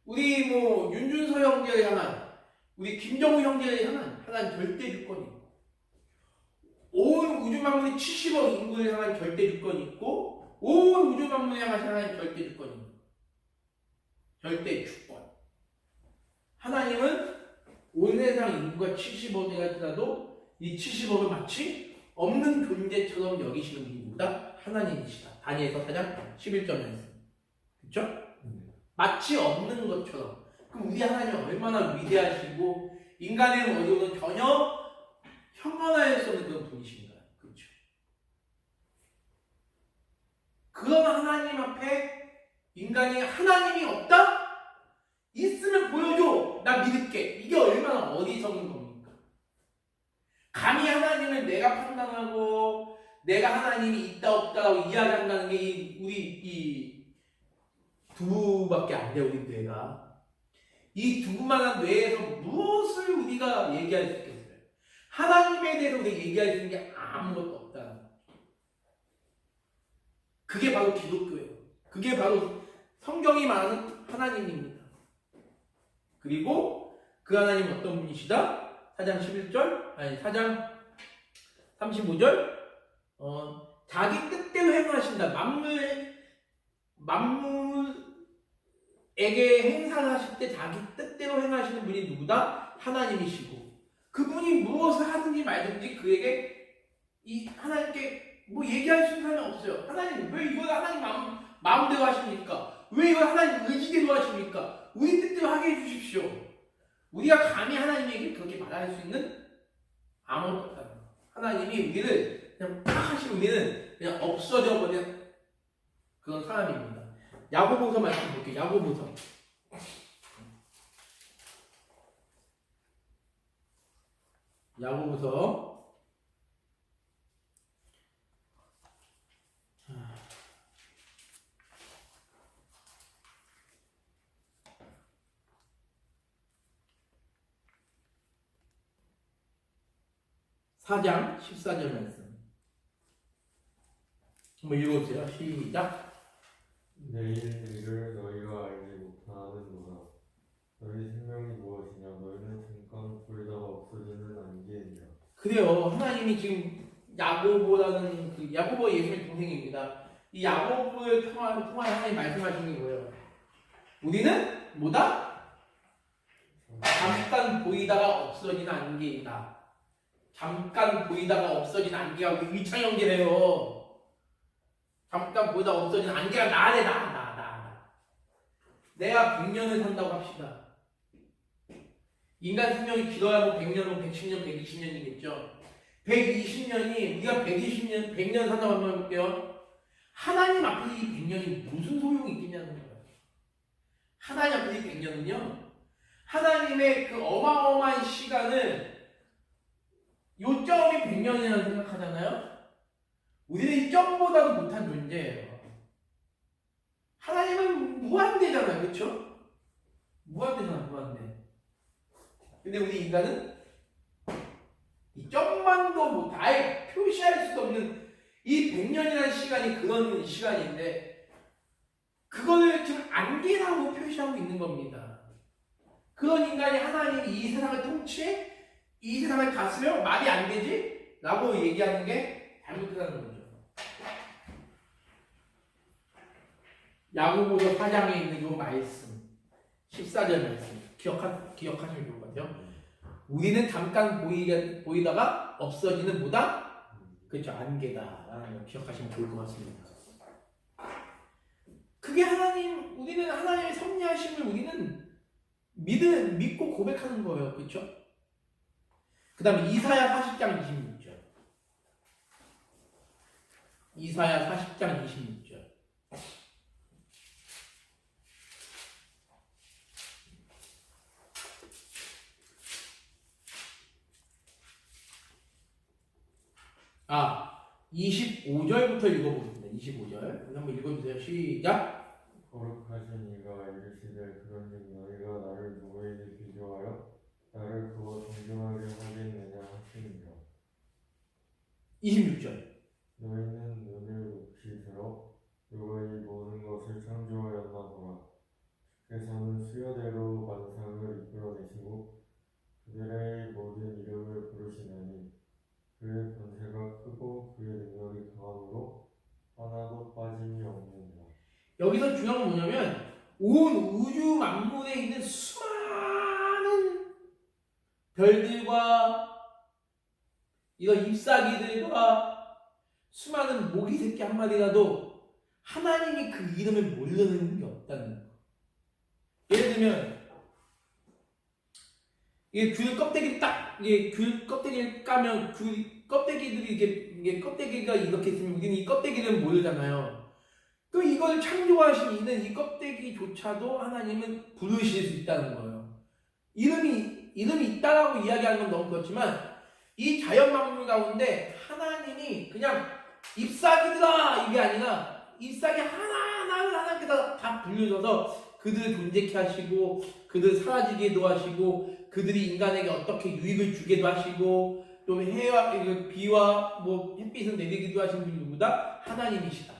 우리 뭐 윤준서 형제를 향한, 우리 김정우 형제를 향한 하나님 절대 주권이 있고, 온 우주 만물이 70억 인구를 향한 절대 주권이 있고, 온 우주 만물을 향한 하나님 절대 주권이 있고, 절대 주권. 하나님은 온 세상 인구가 70억이라 지나도 이 70억을 마치 없는 존재처럼 여기시는 분이 누구다? 하나님이시다. 다니엘서 4장 11절 말씀. 그렇죠? 마치 없는 것처럼. 그럼 우리 하나님은 얼마나 위대하시고 인간의 어려움은 전혀 형언할 수 없는 그런 분이신가요? 그렇죠? 그런 하나님 앞에 인간이 하나님이 없다? 있으면 보여줘. 나 믿을게. 이게 얼마나 어리석은 겁니까? 감히 하나님을 내가 판단하고 내가 하나님이 있다 없다라고 이야기한다는 게 우리 이 두부밖에 안 돼요. 우리 뇌가. 이 두부만한 뇌에서 무엇을 우리가 얘기할 수 있겠어요? 하나님에 대해서 우리가 얘기할 수 있는 게 아무것도 없다는 거죠. 그게 바로 기독교예요. 그게 바로 성경이 말하는 하나님입니다. 그리고 그 하나님은 어떤 분이시다? 4장 11절, 아니 4장 35절, 자기 뜻대로 행하신다. 만물에게 행사를 하실 때 자기 뜻대로 행하시는 분이 누구다? 하나님이시고, 그분이 무엇을 하든지 말든지 그에게 이 하나님께 뭐 얘기할 수 있는 사람이 없어요. 하나님 왜 이걸 하나님 마음대로 하십니까? 왜 이걸 하나님 의지대로 하십니까? 우리 뜻대로 하게 해주십시오. 우리가 감히 하나님에게 그렇게 말할 수 있는 아무것도 없다. 하나님이 우리를 그냥 딱 하시고 우리는 그냥 없어져 버린 그런 사람입니다. 야고보서 말씀 볼게요. 야고보서. 야고보서 4장 14절 말씀. 한번 읽어보세요. 시작. 내일 일을 너희가 알지 못하는도다. 너희 생명이 무엇이냐? 너희는 잠깐 보이다가 없어지는 안개이냐. 그래요. 하나님이 지금 야고보라는 그 야고보 예수님의 동생입니다. 이 야고보를 통한 하나님 말씀하시는 게 뭐예요? 우리는 뭐다? 잠깐 보이다가 없어지는 안개이다. 잠깐 보이다가 없어진 안개가 우리 이창 형제래요. 잠깐 보이다가 없어진 안개가 나래. 내가 100년을 산다고 합시다. 인간 수명이 길어야 뭐 100년, 110년, 120년이겠죠. 120년이 우리가 100년 산다고 한번 해볼게요. 하나님 앞에서 이 100년이 무슨 소용이 있겠냐는 거예요. 하나님 앞에서 이 100년은요. 하나님의 그 어마어마한 시간을 요점이 100년이라고 생각하잖아요. 우리는 이 점보다도 못한 존재예요. 하나님은 무한대잖아요. 그렇죠? 무한대잖아요. 무한대. 근데 우리 인간은 이 점만도 못, 아예 표시할 수도 없는 이 100년이라는 시간이 그런 시간인데 그거를 지금 안개라고 표시하고 있는 겁니다. 그런 인간이 하나님이 이 세상을 통치해? 이 세상을 다스려? 말이 안 되지? 라고 얘기하는 게 잘못되다는 거죠. 야고보서 4장에 있는 이 말씀 14절 말씀 기억하시면 좋을 것 같아요. 우리는 잠깐 보이다가 없어지는 보다 그렇죠 안개다라는 걸 기억하시면 좋을 것 같습니다. 그게 우리는 하나님의 섭리하심을 우리는 믿고 고백하는 거예요. 그렇죠? 그 다음에 이사야 40장 26절. 이사야 40장 26절. 아, 25절부터 읽어보겠습니다. 25절. 한번 읽어주세요. 시작. 거룩하신 이가 이르시되 그러니 너희가 나를 누구에게 비교하여 26절. 너희는 눈을 높이 들어 여호와의 모든 것을 창조하였나 보라. 주께서는 수요대로 만상을 이끌어내시고 그들의 모든 이름을 부르시나니 그의 권세가 크고 그의 능력이 강함으로 하나도 빠짐이 없느니라. 여기서 중요한 건 뭐냐면 온 우주 만물에 있는 수많은 별들과 이런 잎사귀들과 수많은 모기 새끼 한 마리라도 하나님이 그 이름을 모르는 게 없다는 거. 예를 들면 이게 귤 껍데기 이게 귤 껍데기를 까면 귤 껍데기들이 이게 껍데기가 이렇게 있으면 우리는 이 껍데기를 모르잖아요. 그럼 이걸 창조하신 이는 이 껍데기조차도 하나님은 부르실 수 있다는 거예요. 이름이 있다라고 이야기하는 건 너무 그렇지만 이 자연 만물 가운데 하나님이 그냥 잎사귀들아 이게 아니라 잎사귀 하나하나를 하나님께서 다 불려줘서 그들을 존재케 하시고 그들을 사라지게도 하시고 그들이 인간에게 어떻게 유익을 주게도 하시고 또 해와 비와 뭐 햇빛을 내리기도 하시는 분이 누구다? 하나님이시다.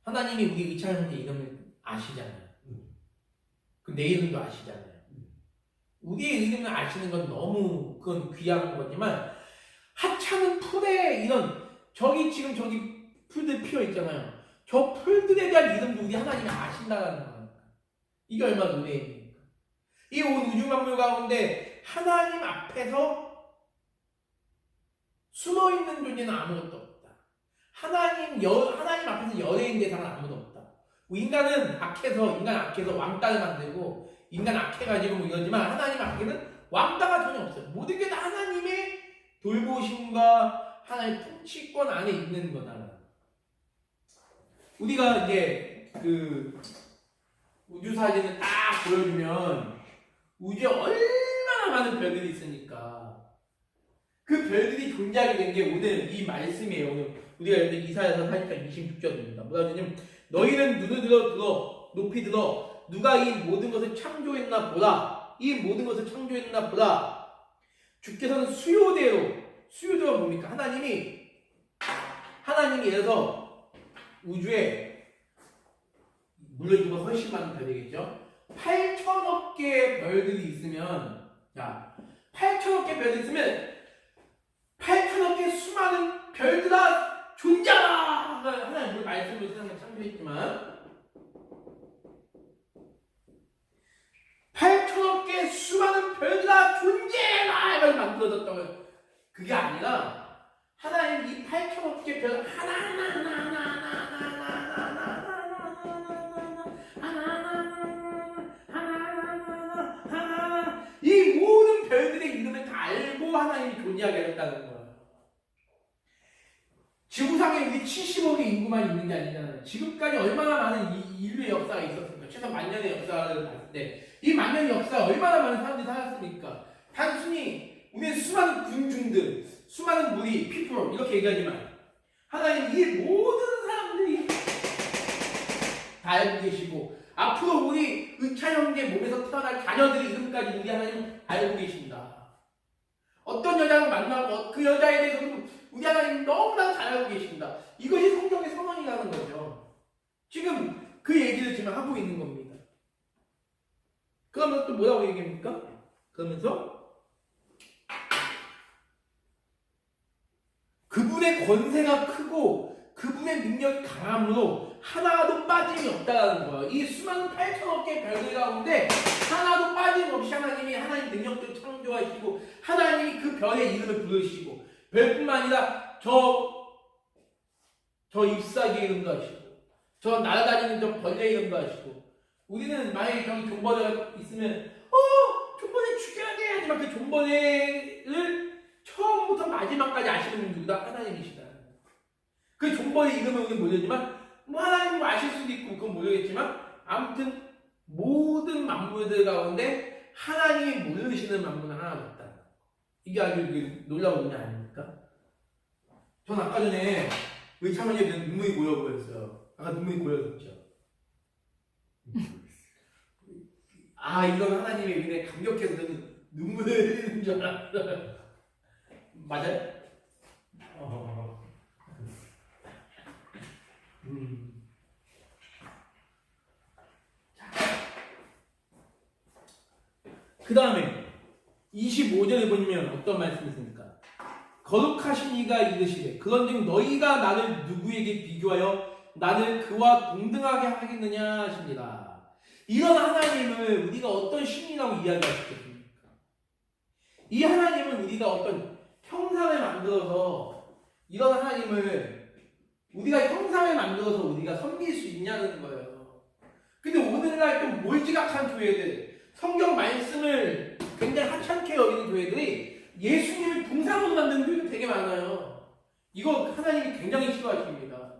하나님이 우리 의찬형제 이름을 아시잖아요. 그 내 이름도 아시잖아요. 우리의 이름을 아시는 건 너무 그건 귀한 거지만 하찮은 풀에 이런 저기 풀들 피어 있잖아요. 저 풀들에 대한 이름도 우리 하나님이 아신다는 거예요. 이게 얼마나 은혜입니까? 이 온 우주 만물 가운데 하나님 앞에서 숨어 있는 존재는 아무것도 없다. 하나님 앞에서 연예인 대상은 아무도 없다. 인간 악해서 왕따를 만들고 인간 악해가지고 뭐 이러지만 하나님 앞에는 왕따가 전혀 없어요. 모든 게 다 하나님의 돌보심과 하나님의 통치권 안에 있는 거다. 우리가 이제 그 우주 사진을 딱 보여주면 우주에 얼마나 많은 별들이 있으니까 그 별들이 존재하게 된 게 오늘 이 말씀이에요. 오늘 우리가 이사야서 40장 26절입니다. 뭐라 하냐면 너희는 눈을 들어 높이 들어 누가 이 모든 것을 창조했나 보라. 이 모든 것을 창조했나 보라. 주께서는 수요대로 뭡니까? 하나님이 예를 들어서 우주에 물론 이거 훨씬 많은 별이겠죠. 8천억 개의 별들이 있으면 8천억 개 별들이 있으면 8천억 개 수많은 별들아 존재하라. 하나님 말씀으로 세상을 창조했지만 8천억 개 수많은 별들아 존재해라 이걸 만들어졌다고요. 그게 아니라 하나님 이 8천억 개 별 하나하나 이 모든 별들의 이름을 다 알고 하나님이 존재하게 했다는 거예요. 지구상에 우리 70억의 인구만 있는 게 아니잖아요. 지금까지 얼마나 많은 인류의 역사가 있었습니까? 최소 만년의 역사를 봤을 때 이 만년의 역사에 얼마나 많은 사람들이 살았습니까? 단순히 우리의 수많은 군중들, 수많은 무리, people 이렇게 얘기하지만 하나님 이 모든 사람들이 다 알고 계시고 앞으로 우리 의찬 형제 몸에서 태어날 자녀들의 이름까지 우리 하나님 알고 계십니다. 어떤 여자를 만나고 그 여자에 대해서도 우리 하나님 너무나 잘 알고 계십니다. 이것이 성경의 선언이라는 거죠. 지금 그 얘기를 지금 하고 있는 겁니다. 그러면 또 뭐라고 얘기합니까? 그러면서 그분의 권세가 크고 그분의 능력이 강함으로 하나도 빠짐이 없다는 거예요. 이 수많은 8천억 개의 별들 가운데 하나도 빠짐없이 하나님이 하나님 능력도 창조하시고 하나님이 그 별의 이름을 부르시고 별뿐만 아니라 저 잎사귀 이름도 하시고 저 날아다니는 저 벌레 이름도 하시고 우리는 만약에 저기 존버레가 있으면 존버레 죽여야 돼 하지만 그 존버레를 처음부터 마지막까지 아시는 분이 누구다? 하나님이시다. 그 존버레 이름을 우리는 모르지만 뭐 하나님 아실 수도 있고 그건 모르겠지만 아무튼 모든 만물들 가운데 하나님이 모르시는 만물은 하나도 없다. 이게 아주 놀라운 은혜 아닙니까? 전 아까 전에 우리 참여자에 눈물이 고여 보였어요. 아까 눈물이 고였었죠. 이건 하나님의 은혜 감격해서 저는 눈물을 흘리는 줄 알았어요. 맞아요? 그 다음에 25절에 보면 어떤 말씀이 있습니까? 거룩하신 이가 이르시되 그런즉 너희가 나를 누구에게 비교하여 나를 그와 동등하게 하겠느냐 하십니다. 이런 하나님을 우리가 어떤 신이라고 이야기할 수 있겠습니까? 이 하나님을 우리가 어떤 형상을 만들어서 이런 하나님을 우리가 형상을 만들어서 우리가 섬길 수 있냐는 거예요. 근데 오늘날 좀 몰지각한 교회들, 성경 말씀을 굉장히 하찮게 여기는 교회들이 예수님을 동상으로 만드는 교회가 되게 많아요. 이거 하나님이 굉장히 싫어하십니다.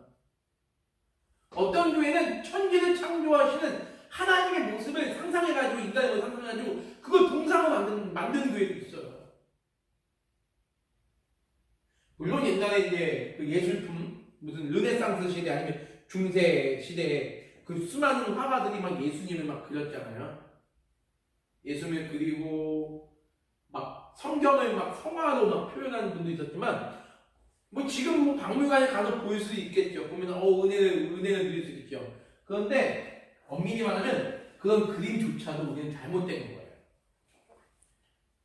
어떤 교회는 천지를 창조하시는 하나님의 모습을 상상해가지고 인간의 모습을 상상해가지고 그걸 동상으로 만드는 교회도 있어요. 물론 옛날에 이제 그 예술품 무슨 르네상스 시대 아니면 중세 시대에 그 수많은 화가들이 막 예수님을 막 그렸잖아요. 예수님을 그리고 막 성경을 막 성화로 막 표현하는 분도 있었지만 뭐 지금 뭐 박물관에 가서 볼 수 있겠죠. 보면 은혜를 누릴 수 있겠죠. 그런데 엄밀히 말하면 그런 그림조차도 우리는 잘못된 거예요.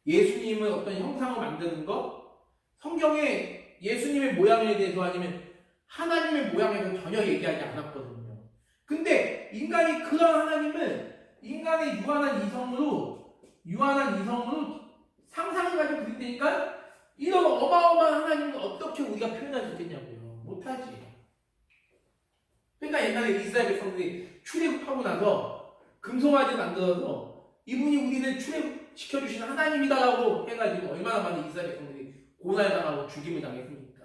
예수님을 어떤 형상을 만드는 거, 성경에 예수님의 모양에 대해서 아니면 하나님의 모양에 대해서 전혀 얘기하지 않았거든요. 근데 인간이 그런 하나님을 인간의 유한한 이성으로 상상해가지고 그린다니까 이런 어마어마한 하나님을 어떻게 우리가 표현할 수 있겠냐고요. 못하지. 그러니까 옛날에 이스라엘 백성들이 출애굽하고 나서 금송아지 만들어서 이분이 우리를 출애굽시켜주신 하나님이다라고 해가지고 얼마나 많은 이스라엘 백성들이 고난당하고 죽임을 당했습니까?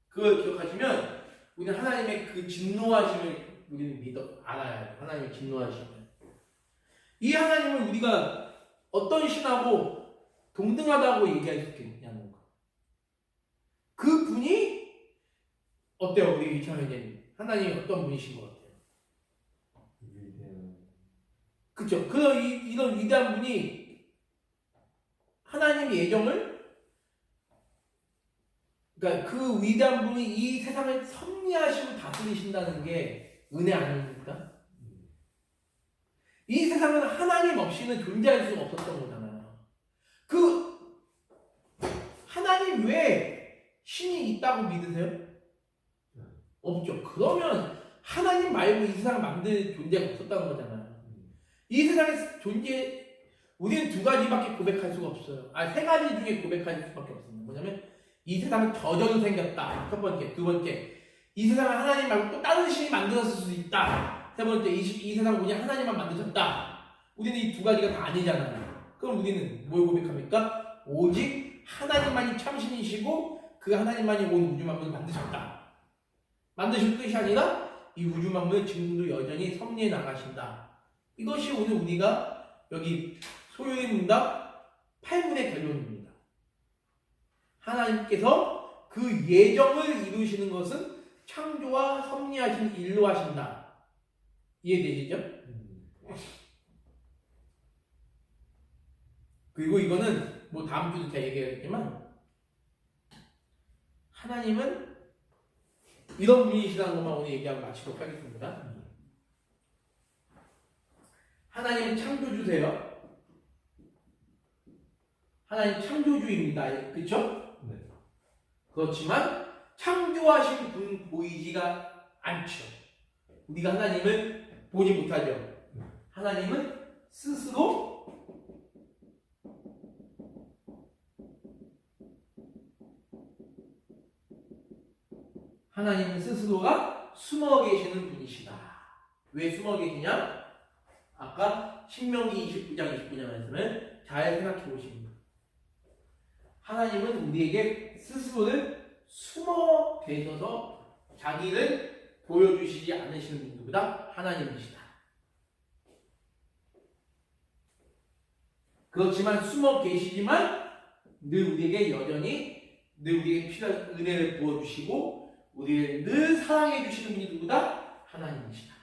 그걸 기억하시면 우리는 하나님의 그 진노하심을 우리는 알아야 해요. 하나님의 진노하심을. 이 하나님을 우리가 어떤 신하고 동등하다고 얘기할 수 있겠냐는 거. 그 분이 어때요? 우리 이창현님 하나님이 어떤 분이신 것 같아요? 그렇죠. 이런 위대한 분이 하나님의 예정을 그러니까 그 위대한 분이 이 세상을 섭리하시고 다스리신다는 게 은혜 아닙니까? 이 세상은 하나님 없이는 존재할 수가 없었던 거잖아요. 그 하나님 외에 신이 있다고 믿으세요? 없죠. 그러면 하나님 말고 이 세상을 만들 존재가 없었다는 거잖아요. 이 세상에 우리는 두 가지밖에 고백할 수가 없어요. 세 가지 중에 고백할 수밖에 없습니다. 뭐냐면 이 세상은 저절로 생겼다. 첫 번째. 두 번째. 이 세상은 하나님 말고 또 다른 신이 만들었을 수도 있다. 세 번째. 이 세상 우리 하나님만 만드셨다. 우리는 이 두 가지가 다 아니잖아요. 그럼 우리는 뭘 고백합니까? 오직 하나님만이 참신이시고 그 하나님만이 온 우주 만물을 만드셨다. 만드실 뜻이 아니라 이 우주 만물을 지금도 여전히 섭리해 나가신다. 이것이 오늘 우리가 여기 소요의 문답 8분의 결론입니다. 하나님께서 그 예정을 이루시는 것은 창조와 섭리하신 일로 하신다. 이해되시죠? 그리고 이거는 뭐 다음 주도 제가 얘기하겠지만 하나님은 이런 분이시라는 것만 오늘 얘기하고 마치도록 하겠습니다. 하나님은 창조주세요. 하나님 창조주입니다. 그렇죠? 네. 그렇지만 창조하신 분 보이지가 않죠. 우리가 하나님을 보지 못하죠. 하나님은 스스로 하나님은 스스로가 숨어 계시는 분이시다. 왜 숨어 계시냐? 아까 신명기 29장 29절 말씀을 잘 생각해 보십니다. 하나님은 우리에게 스스로를 숨어 계셔서 자기를 보여주시지 않으시는 분 누구다? 하나님이시다. 그렇지만 숨어 계시지만 늘 우리에게 여전히 늘 우리에게 필요한 은혜를 부어주시고 우리를 늘 사랑해 주시는 분이 누구다? 하나님이시다.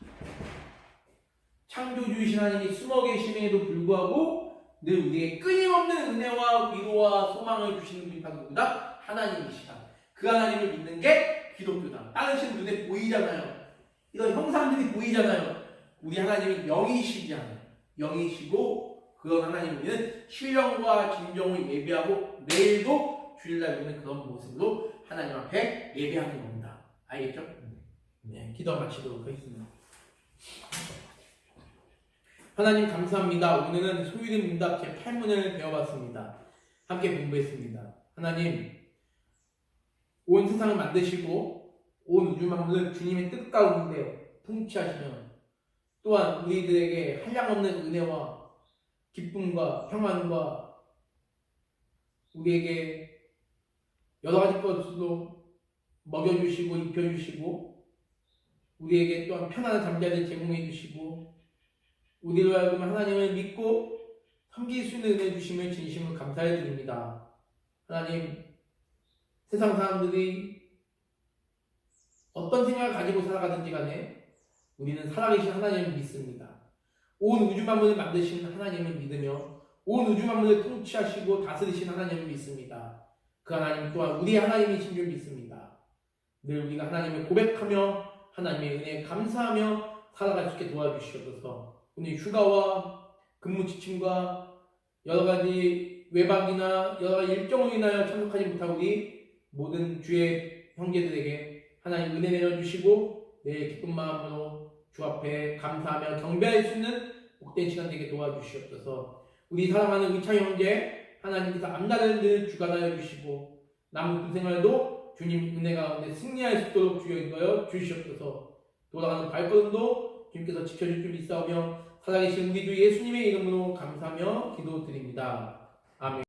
창조주이신 하나님이 숨어 계심에도 불구하고 늘 우리에게 끊임없는 은혜와 위로와 소망을 주시는 분이 바로 누구다? 하나님이시다. 그 하나님을 믿는 게 기독교다. 다른 신은 눈에 보이잖아요. 이런 형상들이 보이잖아요. 우리 하나님이 영이시잖아요. 영이시고 그런 하나님은 신령과 진정을 예배하고 내일도 주일날 보는 그런 모습으로 하나님 앞에 예배하는 겁니다. 알겠죠? 네, 기도 마치도록 하겠습니다. 하나님 감사합니다. 오늘은 소유리 문답 제8문을 배워봤습니다. 함께 공부했습니다. 하나님, 온 세상을 만드시고 온 우주 만물을 주님의 뜻 가운데 통치하시며 또한 우리들에게 한량없는 은혜와 기쁨과 평안과 우리에게 여러 가지 것으로 먹여주시고 입혀주시고 우리에게 또한 편안한 잠자리를 제공해주시고 우리로 하여금 하나님을 믿고 섬길 수 있는 은혜 주심을 진심으로 감사해 드립니다. 하나님, 세상 사람들이 어떤 생각을 가지고 살아가든지 간에 우리는 살아계신 하나님을 믿습니다. 온 우주 만물을 만드신 하나님을 믿으며 온 우주 만물을 통치하시고 다스리신 하나님을 믿습니다. 그 하나님 또한 우리의 하나님이신 줄 믿습니다. 늘 우리가 하나님을 고백하며 하나님의 은혜에 감사하며 살아갈 수 있게 도와주시옵소서. 오늘 휴가와 근무 지침과 여러 가지 외박이나 여러 가지 일정으로 인하여 참석하지 못한 우리 모든 주의 형제들에게 하나님 은혜 내려주시고 내일 기쁜 마음으로 주 앞에 감사하며 경배할 수 있는 복된 시간 되게 도와주시옵소서. 우리 사랑하는 의창 형제 하나님께서 앞날을 늘 주관하여 주시고 남은 그 생활도 주님 은혜 가운데 승리할 수 있도록 주여 인도하여 주시옵소서. 돌아가는 발걸음도 주님께서 지켜줄 줄 믿사오며 살아계신 우리 주 예수님의 이름으로 감사하며 기도드립니다. 아멘.